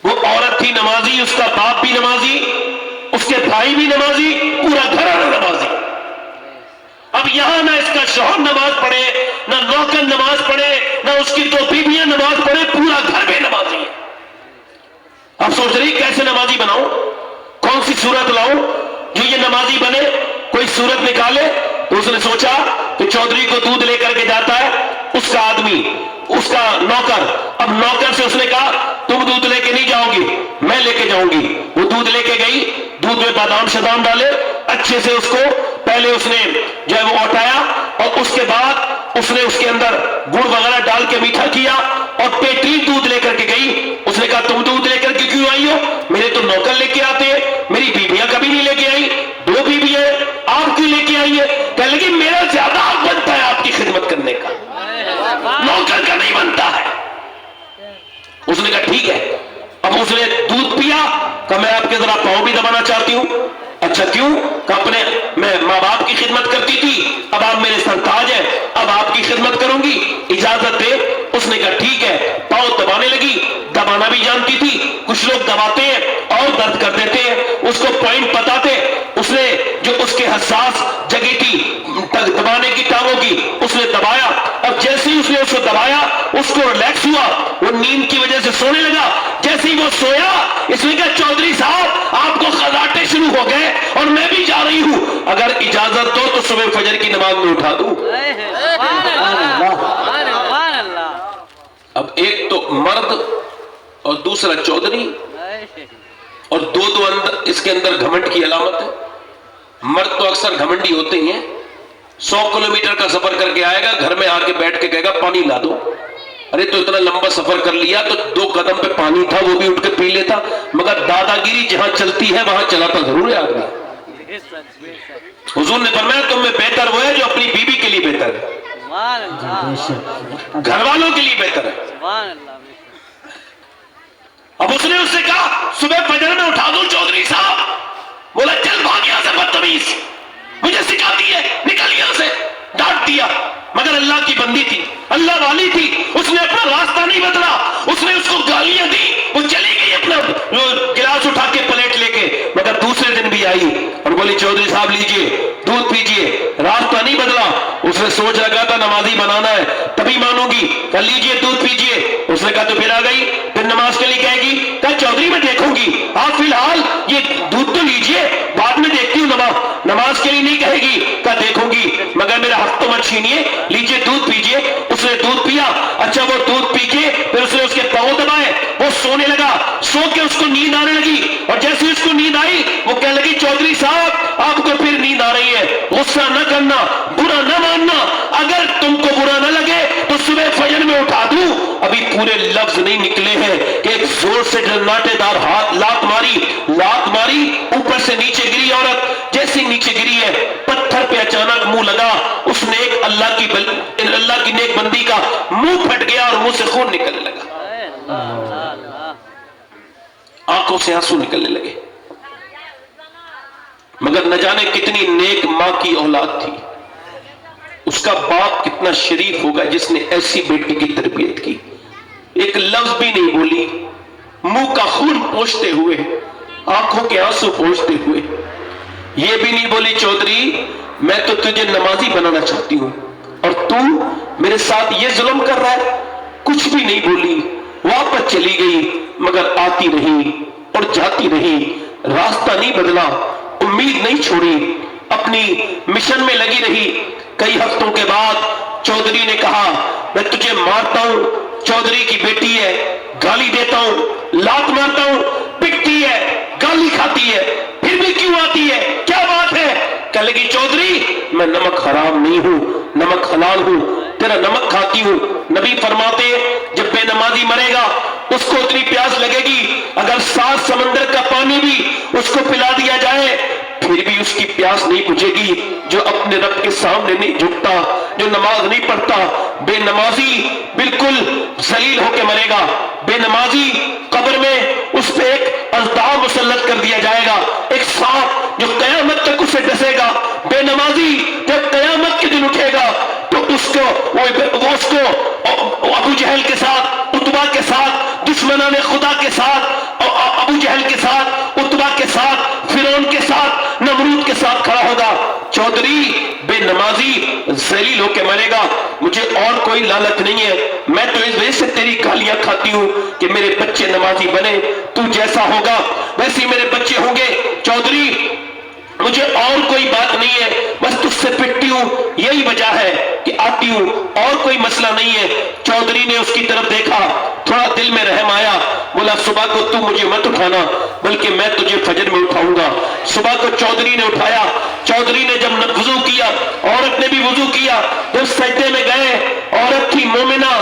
وہ عورت تھی نمازی, اس کا باپ بھی نمازی, اس کے بھائی بھی نمازی, پورا گھرانہ نمازی. اب یہاں نہ اس کا شوہر نماز پڑھے, نہ نوکر نماز پڑھے, نہ اس کی 2 بیویاں نماز پڑھے, پورا گھر میں نمازی ہے. اب سوچ رہی کیسے نمازی بناؤں, کون سی صورت لاؤں جو یہ نمازی بنے. کوئی صورت نکالے تو اس نے سوچا کہ چودھری کو دودھ لے کر کے جاتا ہے اس کا آدمی, اس کا نوکر. اب نوکر سے اس نے کہا تم دودھ لے کے نہیں جاؤ گی, میں لے کے جاؤں گی. وہ دودھ لے کے گئی, دودھ میں بادام شدام ڈالے, اچھے سے اس کو پہلے اس نے جو ہے وہ اٹھایا, اور اس کے بعد اس نے اس کے اندر گڑ وغیرہ ڈال کے میٹھا کیا, اور بہترین دودھ لے کر کے گئی. اس نے کہا تم دودھ لے کر کے کیوں آئی ہو؟ میرے تو نوکر لے کے آتے ہیں, میری بیویاں کبھی نہیں لے کے آئی, 2 بیویاں آپ کیوں لے کے آئی ہے؟ کہنے لگی میرا زیادہ حق بنتا ہے آپ کی خدمت کرنے کا, نوکر کا نہیں بنتا ہے. اس نے کہا ٹھیک ہے. اب اس نے دودھ پیا, کہا میں آپ کے ذرا پاؤں بھی دبانا چاہتی ہوں. اچھا کیوں؟ کہ اپنے میں ماں باپ کی خدمت کرتی تھی, اب آپ میرے سرتاج ہیں, اب آپ کی خدمت کروں گی, اجازت دے. اس نے کہا ٹھیک ہے. پاؤں دبانے لگی, دبانا بھی جانتی تھی. کچھ لوگ دباتے ہیں اور درد کر دیتے ہیں, اس کو پوائنٹ پتا تھے. اس نے جو اس کے حساس جگہ تھی دبانے کی ٹانگوں کی, اس نے دبایا. اب جیسے ہی اس نے اس کو دبایا, اس کو ریلیکس ہوا, وہ نیند کی وجہ سے سونے لگا. جیسے ہی وہ سویا, اس نے کہا چودھری صاحب آپ کو خراٹے شروع ہو گئے اور میں بھی جا رہی ہوں, اگر اجازت دو تو صبح فجر کی نماز میں اٹھا دوں. اب ایک تو مرد اور دوسرا چودھری, اور دو اندر اس کے اندر گھمنڈ کی علامت ہے. مرد تو اکثر گھمنڈی ہوتے ہی ہیں, 100 کلومیٹر کا سفر کر کے آئے گا, گھر میں آ کے بیٹھ کے کہے گا پانی لا دو. ارے تو اتنا لمبا سفر کر لیا تو 2 قدم پہ پانی تھا, وہ بھی اٹھ کے پی لیتا. مگر دادا گیری جہاں چلتی ہے وہاں چلاتا ضرور ہے آدمی. حضور نے فرمایا تم میں بہتر وہ ہے جو اپنی بیوی کے لیے بہتر ہے, گھر والوں کے لیے بہتر ہے. اب اس نے اس سے کہا صبح فجر میں اٹھا دوں چودھری صاحب. بولا چل بھاگ یہاں سے بدتمیز, مجھے سکھاتی ہے, نکل یہاں سے. ڈانٹ دیا, مگر اللہ کی بندی تھی, اللہ والی تھی, اس نے اپنا راستہ نہیں بدلا. اس نے اس کو گالیاں دی, وہ چلی گئی اپنا گلاس اٹھا کے پلیٹ لے کے. مگر دوسرے دن بھی آئی اور بولی چودھری صاحب لیجئے دودھ پیجئے, راستہ نہیں بدلا. اس نے سوچ رکھا تھا نمازی بنانا ہے تبھی مانوں گی, کہا لیجئے دودھ پیجئے. اس نے کہا تو پھر آ گئی, پھر نماز کے لیے کہے گی, کہا چودھری میں دیکھوں گی, آپ فی الحال یہ دودھ تو لیجئے, بعد میں دیکھتی ہوں. نماز کے لیے نہیں کہے گی, کہا دیکھوں گی, مگر میرا حق تو مت چھینیے, لیجئے دودھ پیجئے. اس نے دودھ پیا. اچھا وہ دودھ پی کے پھر اس نے اس کے پاؤں دبائے, وہ سونے لگا. سو کے اس کو نیند آنے لگی, اور جیسے اس کو نیند آئی وہ کہنے لگی چودھری صاحب آپ کو پھر نیند آ رہی ہے, غصہ نہ کرنا, برا نہ ماننا, اگر تم کو برا نہ لگے تو صبح فجر میں اٹھا دوں. ابھی پورے لفظ نہیں نکلے ہیں کہ ایک زور سے جناٹے دار ہاتھ لات ماری, اوپر سے نیچے گری عورت. جیسے نیچے گری ہے پتھر پہ اچانک منہ لگا. اس نے ایک اللہ کی نیک بندی کا منہ پھٹ گیا اور منہ سے خون نکلنے لگا, آنکھوں سے آنسو نکلنے لگے. مگر نہ جانے کتنی نیک ماں کی اولاد تھی, اس کا باپ کتنا شریف ہوگا جس نے ایسی بیٹی کی تربیت کی. ایک لفظ بھی نہیں بولی, منہ کا خون پوچھتے ہوئے, آنکھوں کے آنسو پوچھتے ہوئے. یہ بھی نہیں بولی چودھری میں تو تجھے نمازی بنانا چاہتی ہوں اور تو میرے ساتھ یہ ظلم کر رہا ہے. کچھ بھی نہیں بولی, واپس چلی گئی, مگر آتی رہی اور جاتی رہی, راستہ نہیں بدلا, امید نہیں چھوڑی, اپنی مشن میں لگی رہی. کئی ہفتوں کے بعد چودھری نے کہا میں تجھے مارتا ہوں, چودھری کی بیٹی ہے, گالی دیتا ہوں, لات مارتا ہوں, پٹتی ہے, گالی کھاتی ہے, پھر بھی کیوں آتی ہے, کیا بات ہے؟ کہنے لگی چودھری میں نمک حرام نہیں ہوں, نمک حلال ہوں, تیرا نمک کھاتی ہوں. نبی فرماتے جب بے نمازی مرے گا اس کو اتنی پیاس لگے گی اگر 7 سمندر کا پانی بھی اس کو پلا دیا جائے پھر بھی اس کی پیاس نہیں بجھے گی جو اپنے رب کے سامنے نہیں جھکتا, جو نماز نہیں پڑھتا. بے نمازی بالکل ذلیل ہو کے مرے گا. بے نمازی قبر میں اس پہ ایک اژدہا مسلط کر دیا جائے گا, ایک سانپ جو قیامت تک اسے ڈسے گا. بے نمازی جب قیامت کے دن اٹھے گا تو اس کو ابو جہل کے ساتھ, عتبہ کے ساتھ, دشمنان خدا کے ساتھ, ابو جہل کے ساتھ, عتبہ کے ساتھ, فرعون کے ساتھ, نمرود کے ساتھ کھڑا ہوگا. چودھری بے نمازی ذلیل ہو کے مرے گا. مجھے اور کوئی لالچ نہیں ہے, میں تو اس وجہ سے تیری گالیاں کھاتی ہوں کہ میرے بچے نمازی بنے. تو جیسا ہوگا ویسے میرے بچے ہوں گے. چودھری مجھے اور کوئی بات نہیں ہے, بس تجھ سے پٹتی ہوں, یہی وجہ ہے کہ آتی ہوں, اور کوئی مسئلہ نہیں ہے. چودھری نے اس کی طرف دیکھا, تھوڑا دل میں رحم آیا, بولا صبح کو تو مجھے مت اٹھانا بلکہ میں تجھے فجر میں اٹھاؤں گا. صبح کو چودھری نے اٹھایا. چودھری نے جب وضو کیا, عورت نے بھی وضو کیا, جب سجدے میں گئے عورت تھی مومنہ,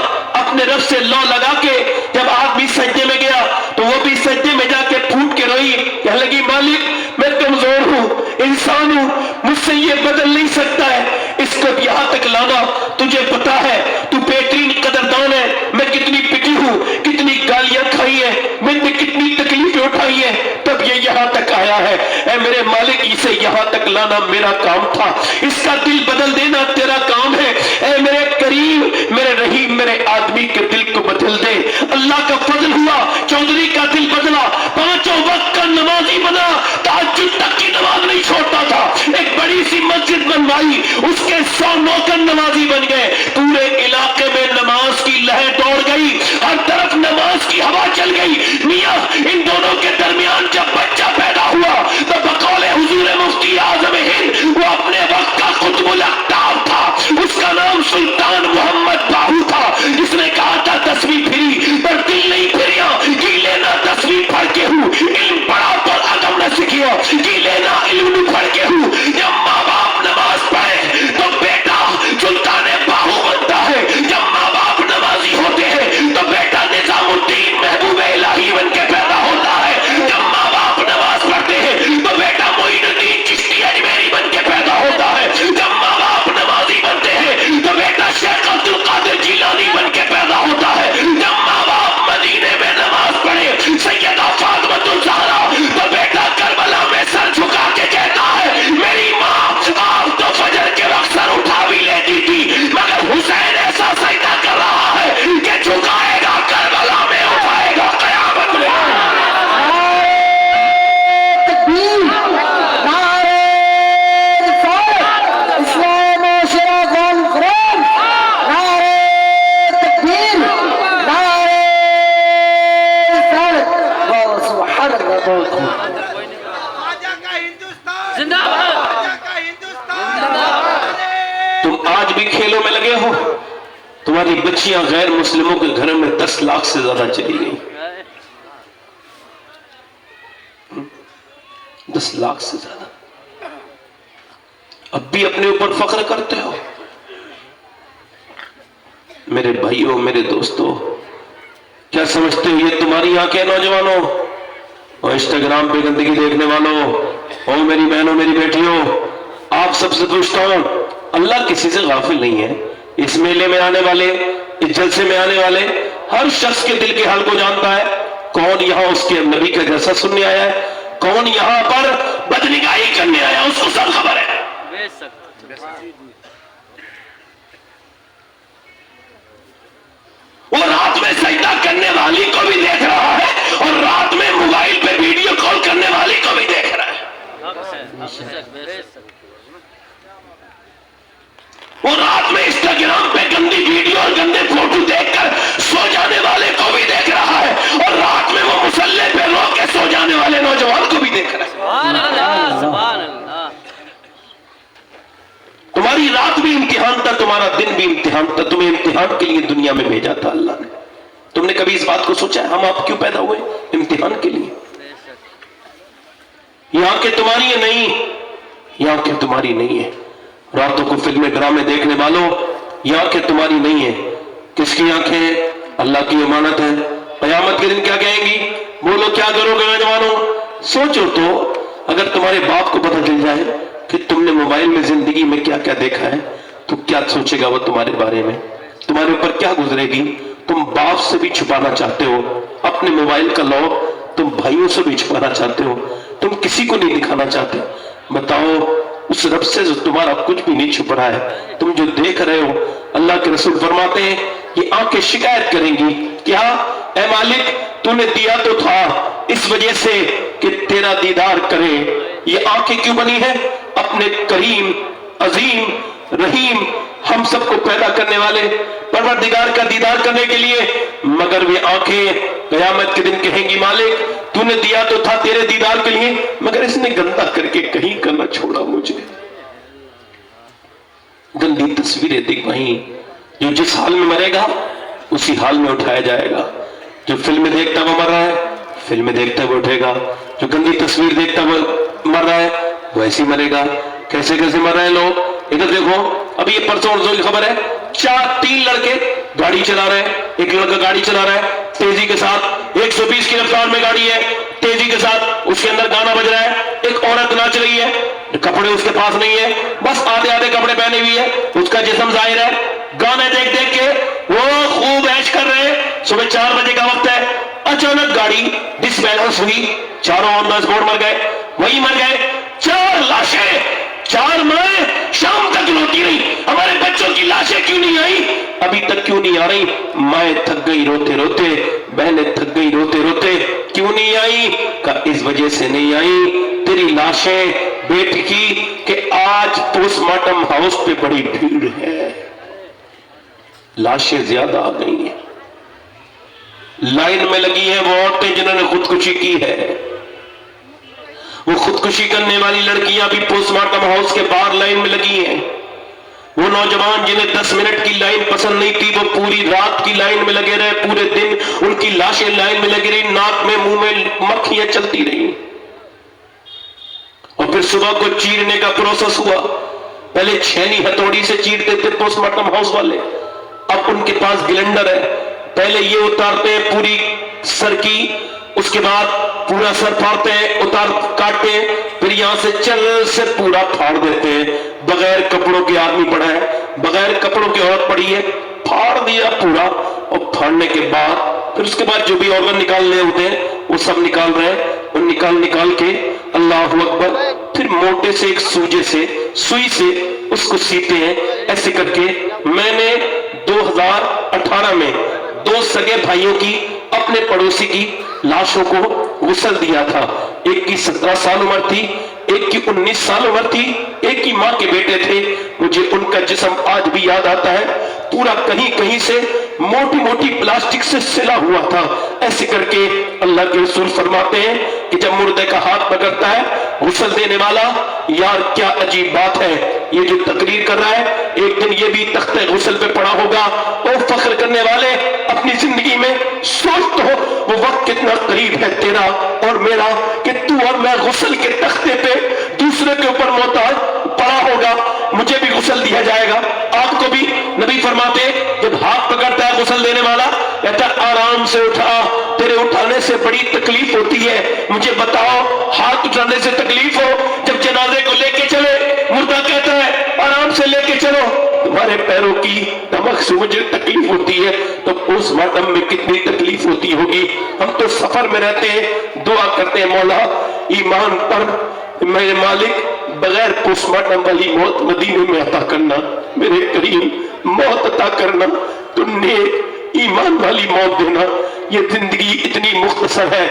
اپنے رب سے لو لگا کے جب آدمی سجدے میں گیا تو وہ بھی سجدے میں جا کے پھوٹ کے روئی، کہنے لگی مالک میں کمزور ہوں، انسان ہوں، مجھ سے یہ بدل نہیں سکتا ہے، اس کو یہاں تک لانا تجھے پتا ہے، تو بہترین قدردان ہے، میں کتنی پٹی ہوں، کتنی گالیاں کھائی ہیں، میں نے کتنی تکلیفیں اٹھائی ہیں، تب یہ یہاں تک آیا ہے۔ اے میرے مالک اسے یہاں تک لانا میرا کام تھا، اس کا دل بدل دینا تیرا کام ہے۔ اے میرے کریم، میرے رحیم، میرے آدمی کے دل کو بدل دے۔ اللہ کا فضل ہوا، چودھری کا دل بدلا، پانچوں وقت کا نمازی بنا، تہجد تک کی نماز نہیں چھوڑتا تھا، ایک بڑی سی مسجد بنوائی، اس کے 100 نوکر نمازی بن گئے، پورے علاقے میں نماز کی لہر دوڑ گئی، ہر طرف نماز کی ہوا چل گئی۔ میاں ان دونوں کے درمیان جب بچہ پیدا ہوا تو بقول حضور مفتی اعظم ہند وہ اپنے وقت کا قطب الاقطاب تھا، اس کا نام سلطان محمد باہو تھا، جس نے کہا تھا 10ویں پھری پر دل نہیں پھریا، کی لینا 10ویں پڑھ کے ہوں، علم پڑھا پر عدم نہ سکھیا، کی لینا علم نہیں پڑھ کے ہوں۔ جب ماں باپ نماز پڑھے تو بیٹا سلطان باہو بنتا ہے، جب ماں باپ نمازی ہوتے ہیں تو بیٹا نظام الدین محبوب الہی بن کے پیدا ہوتا ہے، جب ماں باپ نماز پڑھتے ہیں تو بیٹا معین الدین چشتی اجمیری بن کے پیدا ہوتا ہے، جب ماں باپ نمازی بنتے ہیں تو بیٹا شیخ عبد القادر جیلانی بن کے پیدا ہوتا ہے، جب ماں باپ مدینے میں نماز پڑھے سیدہ فاطمۃ الزہرا تو بیٹا کربلا میں سر جھکا کے کہتا ہے میری ماں آپ تو فجر کے وقت سر اٹھا بھی لیتی تھی، مگر حسین ایسا سجدہ کر رہا ہے کہ جھکائے گا کربلا میں، اٹھائے گا قیامت میں۔ تکبیر، نعرہ رسالت، اسلام و شرع کانفرنس، نعرہ تکبیر، نعرہ رسالت، واہ سبحان اللہ، بہت خوب۔ زندہ باد، تم آج بھی کھیلوں میں لگے ہو، تمہاری بچیاں غیر مسلموں کے گھر میں 10 لاکھ سے زیادہ چلی گئی، 10 لاکھ سے زیادہ، اب بھی اپنے اوپر فخر کرتے ہو۔ میرے بھائیوں، میرے دوستوں، کیا سمجھتے ہو یہ تمہاری آنکھیں نوجوانوں اور انسٹاگرام پہ گندگی دیکھنے والوں، اور میری بہنوں، میری بیٹیوں، آپ سب سے پوچھتا ہوں، اللہ کسی سے غافل نہیں ہے۔ اس میلے میں آنے والے، اس جلسے میں آنے والے ہر شخص کے دل کے حال کو جانتا ہے، کون یہاں اس کے نبی کا جیسا سننے آیا ہے، کون یہاں پر بدنگاہی کرنے آیا، اس کو سب خبر ہے۔ بے شک، وہ رات میں سجدہ کرنے والی کو بھی دیکھ رہا ہے اور رات میں موبائل پہ ویڈیو کال کرنے والی کو بھی دیکھ رہا ہے۔ بے شک، وہ رات میں انسٹاگرام پہ گندی ویڈیو اور گندے فوٹو دیکھ کر سو جانے والے کو بھی دیکھ رہا ہے، اور رات میں وہ مصلے پہ رو کے سو جانے والے نوجوان کو بھی دیکھ رہا ہے۔ سبحان اللہ، سبحان اللہ۔ تمہاری رات بھی امتحان تھا، تمہارا دن بھی امتحان تھا، تمہیں امتحان کے لیے دنیا میں بھیجا تھا اللہ نے۔ تم نے کبھی اس بات کو سوچا ہے ہم آپ کیوں پیدا ہوئے؟ امتحان کے لیے۔ بے شک، یہ آنکھیں تمہاری ہیں نہیں، یہ آنکھیں تمہاری نہیں ہیں۔ راتوں کو فلمیں ڈرامے دیکھنے والوں، یہ آنکھیں تمہاری نہیں ہیں۔ کس کی آنکھیں ہیں؟ اللہ کی امانت ہے۔ قیامت کے دن کیا کہیں گی؟ بولو کیا کرو گے نوجوانوں؟ سوچو تو، اگر تمہارے باپ کو پتہ چل جائے کہ تم نے موبائل میں زندگی میں کیا کیا دیکھا ہے تو کیا سوچے گا وہ تمہارے بارے میں؟ تمہارے اوپر کیا گزرے گی؟ تم باپ سے بھی چھپانا چاہتے ہو اپنے موبائل کا لوگ، تم بھائیوں سے بھی چھپانا چاہتے ہو، تم کسی کو نہیں دکھانا چاہتے۔ بتاؤ اس رب سے جو تمہارا کچھ بھی نہیں چھپ رہا ہے، تم جو دیکھ رہے ہو، اللہ کے رسول فرماتے ہیں یہ آنکھیں شکایت کریں گی، کیا اے مالک تو نے دیا تو تھا اس وجہ سے کہ تیرا دیدار کرے۔ یہ آنکھیں کیوں بنی ہیں؟ اپنے کریم، عظیم، رحیم، ہم سب کو پیدا کرنے والے پروردگار کا دیدار کرنے کے لیے، مگر وہ آنکھیں قیامت کے دن کہیں گی مالک تو نے دیا تو تھا تیرے دیدار کے لیے، مگر اس نے گندا کر کے کہیں کرنا چھوڑا مجھے۔ گندی تصویریں دکھائیں، جو جس حال میں مرے گا اسی حال میں اٹھایا جائے گا۔ جو فلم دیکھتا وہ مر رہا ہے، فلم دیکھتا وہ اٹھے گا۔ جو گندی تصویر دیکھتا وہ مر رہا ہے، وہ ایسے ہی مرے گا۔ کیسے کیسے مر رہے ہیں لوگ؟ ادھر دیکھو، ابھی یہ پرسوں کی خبر ہے، 3 لڑکے گاڑی چلا رہے ہیں، ایک لڑکا گاڑی چلا رہا ہے تیزی کے ساتھ، 120 کی رفتار میں گاڑی ہے، تیزی کے ساتھ اس کے اندر گانا بج رہا ہے، ایک عورت ناچ رہی ہے، کپڑے اس کے پاس نہیں ہے، بس آدھے آدھے کپڑے پہنے ہوئی ہے، اس کا جسم ظاہر ہے، گانے دیکھ دیکھ کے وہ خوب عیش کر رہے ہیں، صبح 4 بجے کا وقت ہے، اچانک گاڑی ڈس بیلنس ہوئی، چاروں آن دا اسپاٹ مر گئے، وہی مر گئے، 4 لاشیں، 4 مائیں شام تک روتی رہی، ہمارے بچوں کی لاشیں کیوں نہیں آئی؟ ابھی تک کیوں نہیں آ رہی؟ مائیں تھک گئی روتے روتے، بہنیں تھک گئی روتے روتے، کیوں نہیں آئی؟ کہا اس وجہ سے نہیں آئی تیری لاشیں بیٹی کی کہ آج پوسٹ مارٹم ہاؤس پہ بڑی بھیڑ ہے، لاشیں زیادہ آ گئی ہیں، لائن میں لگی ہیں وہ عورتیں جنہوں نے خودکشی کی ہے، وہ خودکشی کرنے والی لڑکیاں بھی پوسٹ مارٹم ہاؤس کے باہر لائن میں لگی ہیں، وہ نوجوان جنہیں 10 منٹ کی لائن پسند نہیں تھی وہ پوری رات کی لائن میں لگے رہے، پورے دن ان کی لاشیں لائن میں لگی رہی، ناک میں منہ میں مکھیاں چلتی رہی، اور پھر صبح کو چیرنے کا پروسیس ہوا، پہلے چھینی ہتھوڑی سے چیرتے تھے پوسٹ مارٹم ہاؤس والے، اب ان کے پاس گلنڈر ہے، پہلے یہ اتارتے ہیں پوری سر کی، اس کے بعد پورا سر پھاڑتے ہیں، کاٹتے ہیں، پھر یہاں سے چل سے پورا پھاڑ دیتے ہیں، بغیر کپڑوں کے آدمی پڑا ہے، بغیر کپڑوں کی عورت پڑی ہے، پھاڑ دیا پورا، اور پھاڑنے کے بعد پھر اس کے بعد جو بھی آرگن نکالنے ہوتے ہیں وہ سب نکال رہے ہیں، اور نکال کے اللہ اکبر، پھر موٹے سے ایک سوئی سے اس کو سیتے ہیں، ایسے کر کے میں نے 2018 میں 2 سگے بھائیوں کی اپنے پڑوسی کی لاشوں کو غسل دیا تھا، ایک کی 17 سال عمر تھی، ایک کی 19 سال عمر تھی، ایک کی ماں کے بیٹے تھے، مجھے ان کا جسم آج بھی یاد آتا ہے، پورا کہیں کہیں سے موٹی موٹی پلاسٹک سے سلا ہوا تھا، ایسے کر کے اللہ کے رسول فرماتے ہیں کہ جب مردے کا ہاتھ پکڑتا ہے غسل دینے والا، یار کیا عجیب بات ہے، یہ جو تقریر کر رہا ہے ایک دن یہ بھی تخت غسل پہ پڑا ہوگا، اور فخر کرنے والے اپنی زندگی میں سوچ تو وہ وقت کتنا قریب ہے تیرا اور میرا کہ تو اور میں غسل کے تختے پہ دوسرے کے اوپر محتاج پڑا ہوگا، مجھے بھی غسل دیا جائے گا، آپ کو بھی۔ نبی فرماتے جب ہاتھ پکڑتا ہے غسل دینے والا کہتا ہے آرام سے اٹھا، تیرے اٹھانے سے بڑی تکلیف ہوتی ہے، مجھے بتاؤ ہاتھ اٹھانے سے تکلیف ہو، جب جنازے کو لے کے چلے مردہ کہتا ہے آرام سے لے کے چلو، تمہارے پیروں کی دمک سے مجھے تکلیف ہوتی ہے، تو پوسٹ مارٹم میں کتنی تکلیف ہوتی ہوگی۔ ہم تو سفر میں رہتے ہیں، دعا کرتے ہیں مولا ایمان پر میرے مالک بغیر پوسٹ مارٹم والی موت مدینے میں عطا کرنا، میرے کریم موت عطا کرنا، تو نیک ایمان والی موت دینا، یہ زندگی اتنی مختصر ہے،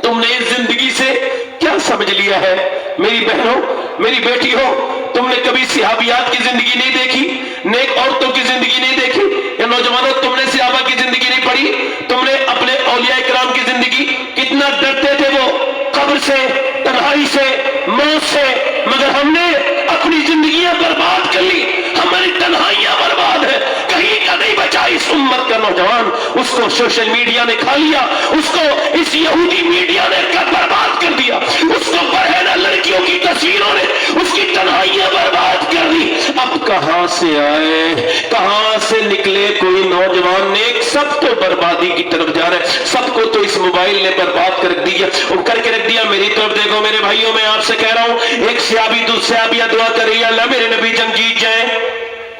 تم نے اس زندگی سے کیا سمجھ لیا ہے؟ میری بہنوں میری بیٹی ہو، تم نے کبھی صحابیات کی زندگی نہیں دیکھی، نیک عورتوں کی زندگی نہیں دیکھی، یا نوجوانوں تم نے صحابہ کی زندگی نہیں پڑھی، تم نے اپنے اولیاء کرام کی زندگی، کتنا ڈرتے تھے وہ قبر سے، تنہائی سے، موت سے، مگر ہم نے اپنی زندگیاں برباد کر لی، ہماری تنہائیاں برباد ہیں، کہیں کا نہیں بچا اس امت کا نوجوان، اس کو سوشل میڈیا نے کھا لیا، اس کو اس یہودی میڈیا نے برباد کر دیا، اس کو بہنہ لڑکیوں کی تصویروں نے اس کی تنہائیاں برباد کر دی، اب کہاں سے آئے کہاں سے نکلے کوئی نوجوان نیک، سب تو بربادی کی طرف جا رہے ہیں، سب کو تو اس موبائل نے برباد کر دیا، کر کے رکھ دیا۔ میری طرف دیکھو میرے بھائیوں، میں آپ سے کہہ رہا ہوں، ایک صحابیہ دعا کر رہی ہے اللہ میرے نبی جنگ جیت جائیں،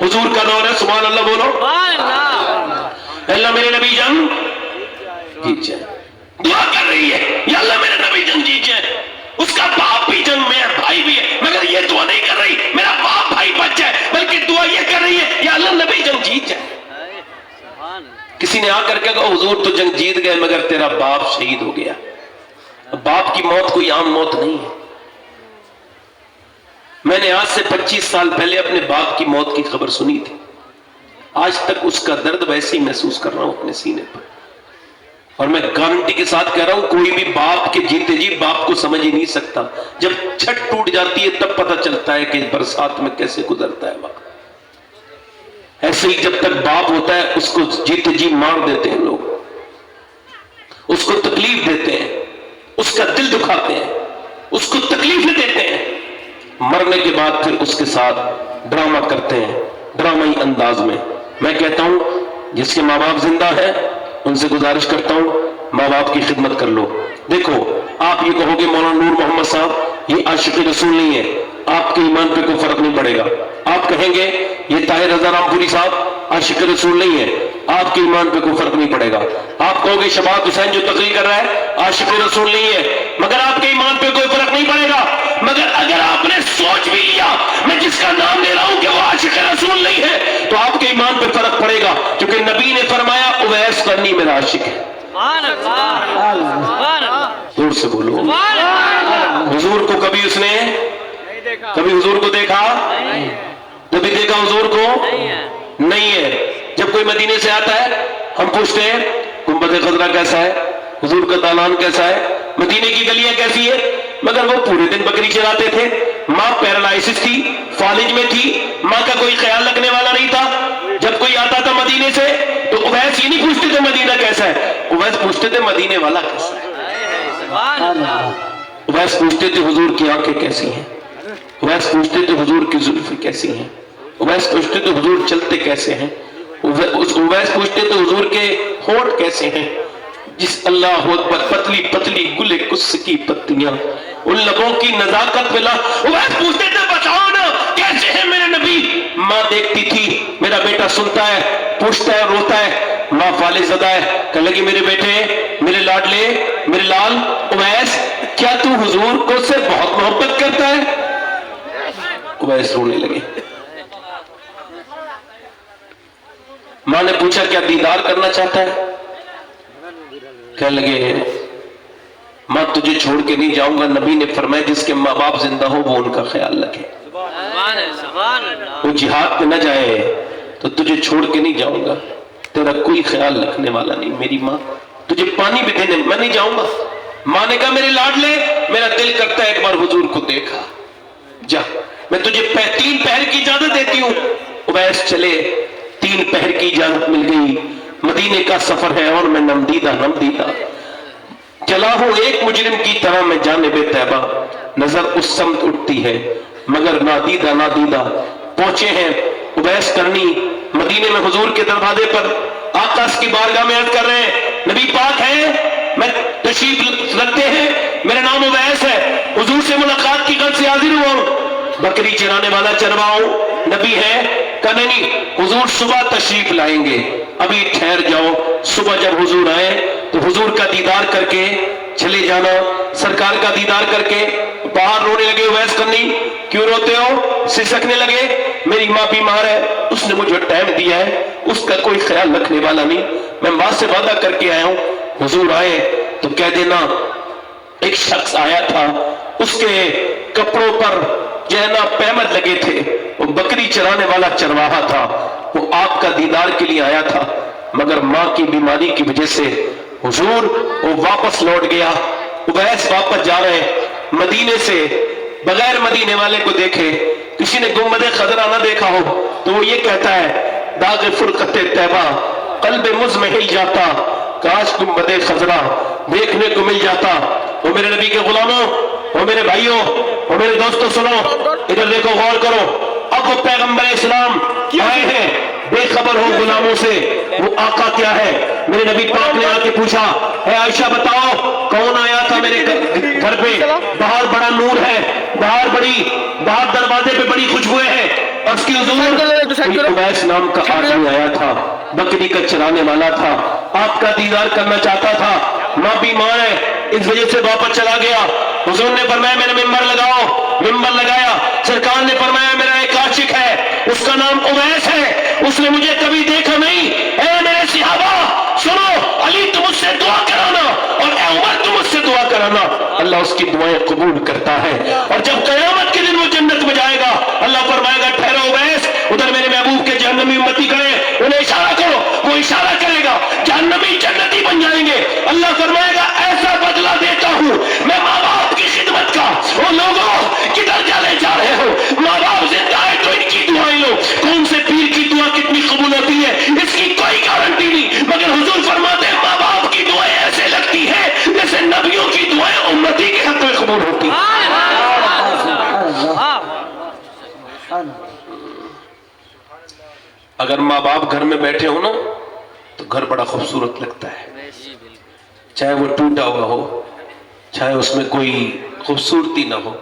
حضور کا دور ہے، سبحان اللہ بولو، سبحان اللہ، اللہ میرے نبی جنگ جیت جائے، دعا کر رہی ہے یا اللہ میرے نبی جنگ جیت جائے، اس کا باپ بھی جنگ میں ہے، بھائی بھی ہے، مگر یہ دعا نہیں کر رہی میرا باپ بھائی بچ جائے، بلکہ دعا یہ کر رہی ہے یا اللہ نبی جنگ جیت جائے۔ سبحان اللہ، کسی نے آ کر کے کہا حضور تو جنگ جیت گئے مگر تیرا باپ شہید ہو گیا۔ باپ کی موت کوئی عام موت نہیں ہے، میں نے آج سے 25 سال پہلے اپنے باپ کی موت کی خبر سنی تھی، آج تک اس کا درد ویسے ہی محسوس کر رہا ہوں اپنے سینے پر، اور میں گارنٹی کے ساتھ کہہ رہا ہوں کوئی بھی باپ کے جیتے جی باپ کو سمجھ ہی نہیں سکتا، جب چھت ٹوٹ جاتی ہے تب پتہ چلتا ہے کہ برسات میں کیسے گزرتا ہے وقت، ایسے ہی جب تک باپ ہوتا ہے اس کو جیتے جی مار دیتے ہیں لوگ، اس کو تکلیف دیتے ہیں، اس کا دل دکھاتے ہیں، اس کو تکلیفیں دیتے ہیں، مرنے کے بعد پھر اس کے ساتھ ڈرامہ کرتے ہیں، ڈرامائی انداز میں۔ میں کہتا ہوں جس کے ماں باپ زندہ ہیں ان سے گزارش کرتا ہوں ماں باپ کی خدمت کر لو. دیکھو آپ یہ کہو گے مولانا نور محمد صاحب یہ عاشق رسول نہیں ہے, آپ کے ایمان پہ کوئی فرق نہیں پڑے گا. آپ کہیں گے یہ طاہر رضا رام پوری صاحب عاشق رسول نہیں ہے, آپ کے ایمان پہ کوئی فرق نہیں پڑے گا. آپ کہو گے شباب حسین جو تقریر کر رہا ہے عاشق رسول نہیں ہے, مگر آپ کے ایمان پہ کوئی فرق نہیں پڑے گا. مگر اگر آپ نے سوچ بھی لیا میں جس کا نام لے رہا ہوں کہ وہ عاشق رسول نہیں ہے تو آپ کے ایمان پہ فرق پڑے گا, کیونکہ نبی نے فرمایا اویس قرنی میرا عاشق ہے. سبحان اللہ سبحان اللہ زور سے بولو. سبحان اللہ. حضور کو کبھی اس نے نہیں دیکھا کبھی حضور کو دیکھا, کبھی دیکھا حضور کو نہیں ہے. نہیں ہے. جب کوئی مدینے سے آتا ہے ہم پوچھتے ہیں گنبد خضرا کیسا ہے, حضور کا دالان کیسا ہے, مدینے کی گلیاں کیسی ہے, مگر وہ پورے دن بکری چراتے تھے. ماں پیرالائسس تھی, فالج میں تھی, ماں کا کوئی خیال رکھنے والا نہیں تھا. جب کوئی آتا تھا مدینے سے تو اویس یہ نہیں پوچھتے تھے مدینہ کیسا ہے, اویس پوچھتے تھے مدینے والا کیسا ہے. سبحان اللہ. اویس پوچھتے تھے حضور کی آنکھیں کیسی ہیں, اویس پوچھتے تھے حضور کی زلفیں کیسی ہیں, اویس پوچھتے تھے حضور چلتے کیسے ہیں, اویس پوچھتے تھے حضور کے ہونٹ کیسے ہیں. جس اللہ اکبر پتلی پتلی گلے کس کی پتیاں ان لبوں کی نزاکت پہ اویس پوچھتے تھے بتاؤ نا کیسے ہیں میرے نبی. ماں دیکھتی تھی میرا بیٹا سنتا ہے, پوچھتا ہے, روتا ہے, ماں فالج زدہ ہے, کہنے لگی میرے بیٹے, میرے لاڈلے, میرے لال اویس کیا تو حضور کو سے بہت محبت کرتا ہے. اویس رونے لگے. ماں نے پوچھا کیا دیدار کرنا چاہتا ہے, کہنے لگے ماں تجھے چھوڑ کے نہیں جاؤں گا. نبی نے فرمایا جس کے ماں باپ زندہ ہو وہ ان کا خیال رکھے, سبحان اللہ. وہ جہاد پہ نہ جائے تو تجھے چھوڑ کے نہیں جاؤں گا, تیرا کوئی خیال رکھنے والا نہیں. میری ماں تجھے پانی بھی دینے میں نہیں جاؤں گا. ماں نے کہا میرے لاڈلے میرا دل کرتا ہے ایک بار حضور کو دیکھا, جا میں تجھے 3 پہر کی اجازت دیتی ہوں. اویس چلے, 3 پہر کی اجازت مل گئی. مدینے کا سفر ہے اور میں نمدیدہ چلا ہوں ایک مجرم کی طرح میں جانب طیبہ, نظر اس سمت اٹھتی ہے مگر نادیدہ پہنچے ہیں اویس قرنی مدینے میں حضور کے دروازے پر. آقا اس کی بارگاہ میں عرض کر رہے ہیں نبی پاک ہیں, میں تشریف رکھتے ہیں, میرا نام اویس ہے, حضور سے ملاقات کی غرض سے حاضر ہوا ہوں, بکری چرانے والا چرواؤں. نبی ہے, کہا نہیں حضور صبح تشریف لائیں گے, ابھی ٹھہر جاؤ, صبح جب حضور آئے تو حضور کا دیدار کر کے چلے جانا. سرکار کا دیدار کر کے باہر رونے لگے اویس قرنی. کیوں روتے ہو, سسکنے لگے. میری ماں بیمار ہے, اس نے مجھے ٹائم دیا ہے, اس کا کوئی خیال رکھنے والا نہیں. میں ماں سے وعدہ کر کے آیا ہوں, حضور آئے تو کہہ دینا ایک شخص آیا تھا, اس کے کپڑوں پر جو ہے نا پہمد لگے تھے, وہ بکری چرانے والا چرواہا تھا, وہ آپ کا دیدار کے لیے آیا تھا, مگر ماں کی بیماری کی وجہ سے حضور وہ واپس لوٹ گیا. اویس واپس جا رہے ہیں مدینے سے, بغیر مدینے والے کو دیکھے, کسی نے گنبد خضرا نہ دیکھا ہو تو وہ یہ کہتا ہے داغ فرقت طیبہ قلب مزمحل جاتا, کاش گنبد خضرا دیکھنے کو مل جاتا. وہ میرے نبی کے غلاموں, وہ میرے بھائیوں, وہ میرے دوستوں سنو, ادھر دیکھو, غور کرو. اب وہ پیغمبر اسلام آئے ہیں, بے خبر ہو غلاموں سے وہ آقا کیا ہے. میرے نبی پاک نے آ کے پوچھا اے عائشہ بتاؤ کون آیا تھا میرے گھر پہ, باہر بڑا نور ہے, باہر دروازے پہ بڑی خوشبوئیں ہیں. اور اس کی حضور اویس نام کا آدمی آیا تھا, بکری کا چرانے والا تھا, آپ کا دیدار کرنا چاہتا تھا. ماں بیمار ہے, اس وجہ سے واپس چلا گیا. حضور نے فرمایا میرا ممبر لگاؤ, ممبر لگایا. سرکار نے فرمایا میرا ایک عاشق ہے, اس کا نام اویس ہے, اس نے مجھے کبھی دیکھا نہیں. اے میرے صحابہ سنو, علی تم مجھ سے دعا کرانا اور اے عمر تم مجھ سے دعا کرانا, اللہ اس کی دعائیں قبول کرتا ہے. اور جب قیامت کے دن وہ جنت میں جائے گا اللہ فرمائے گا ٹھہرو اویس, ادھر میرے محبوب کے جہنمی امتی کھڑے, انہیں اشارہ کرو. وہ اشارہ کرے گا, جہنمی جنتی بن جائیں گے. اللہ فرمائے گا ایسا بدلہ دیتا ہوں میں ماں باپ کی خدمت کا. وہ لوگوں کدھر جانے جا رہے ہو, ماں باپ زندہ ہے تو ان کی دعائیں لو. کون سے پیر کی دعا کتنی قبول ہوتی ہے اس کی کوئی گارنٹی نہیں, مگر حضور فرماتے ہیں ماں باپ کی دعائیں ایسے لگتی ہے جیسے نبیوں کی دعائیں امتی کے حق میں قبول ہوتی ہیں. اگر ماں باپ گھر میں بیٹھے ہو نا تو گھر بڑا خوبصورت لگتا ہے، چاہے وہ ٹوٹا ہوا ہو، چاہے اس میں کوئی خوبصورتی نہ ہو،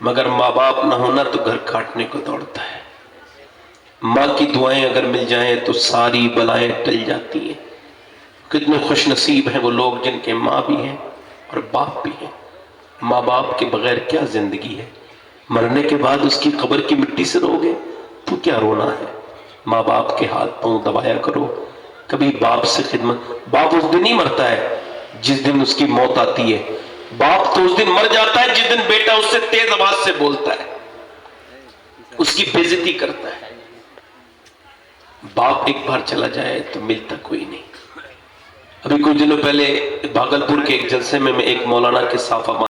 مگر ماں باپ نہ ہونا تو گھر کاٹنے کو دوڑتا ہے۔ ماں کی دعائیں اگر مل جائیں تو ساری بلائیں ٹل جاتی ہیں۔ کتنے خوش نصیب ہیں وہ لوگ جن کے ماں بھی ہیں اور باپ بھی ہیں۔ ماں باپ کے بغیر کیا زندگی ہے؟ مرنے کے بعد اس کی قبر کی مٹی سے رو گے تو کیا رونا ہے؟ ماں باپ کے ہاتھ پاؤں دبایا کرو، کبھی باپ سے خدمت۔ باپ اس دن ہی مرتا ہے جس دن اس کی موت آتی ہے، باپ تو اس دن مر جاتا ہے جس دن بیٹا اس سے تیز آواز سے بولتا ہے، اس کی بے عزتی کرتا ہے۔ باپ ایک بار چلا جائے تو ملتا کوئی نہیں۔ ابھی کچھ دنوں پہلے بھاگلپور کے ایک جلسے میں ایک مولانا کے صافہ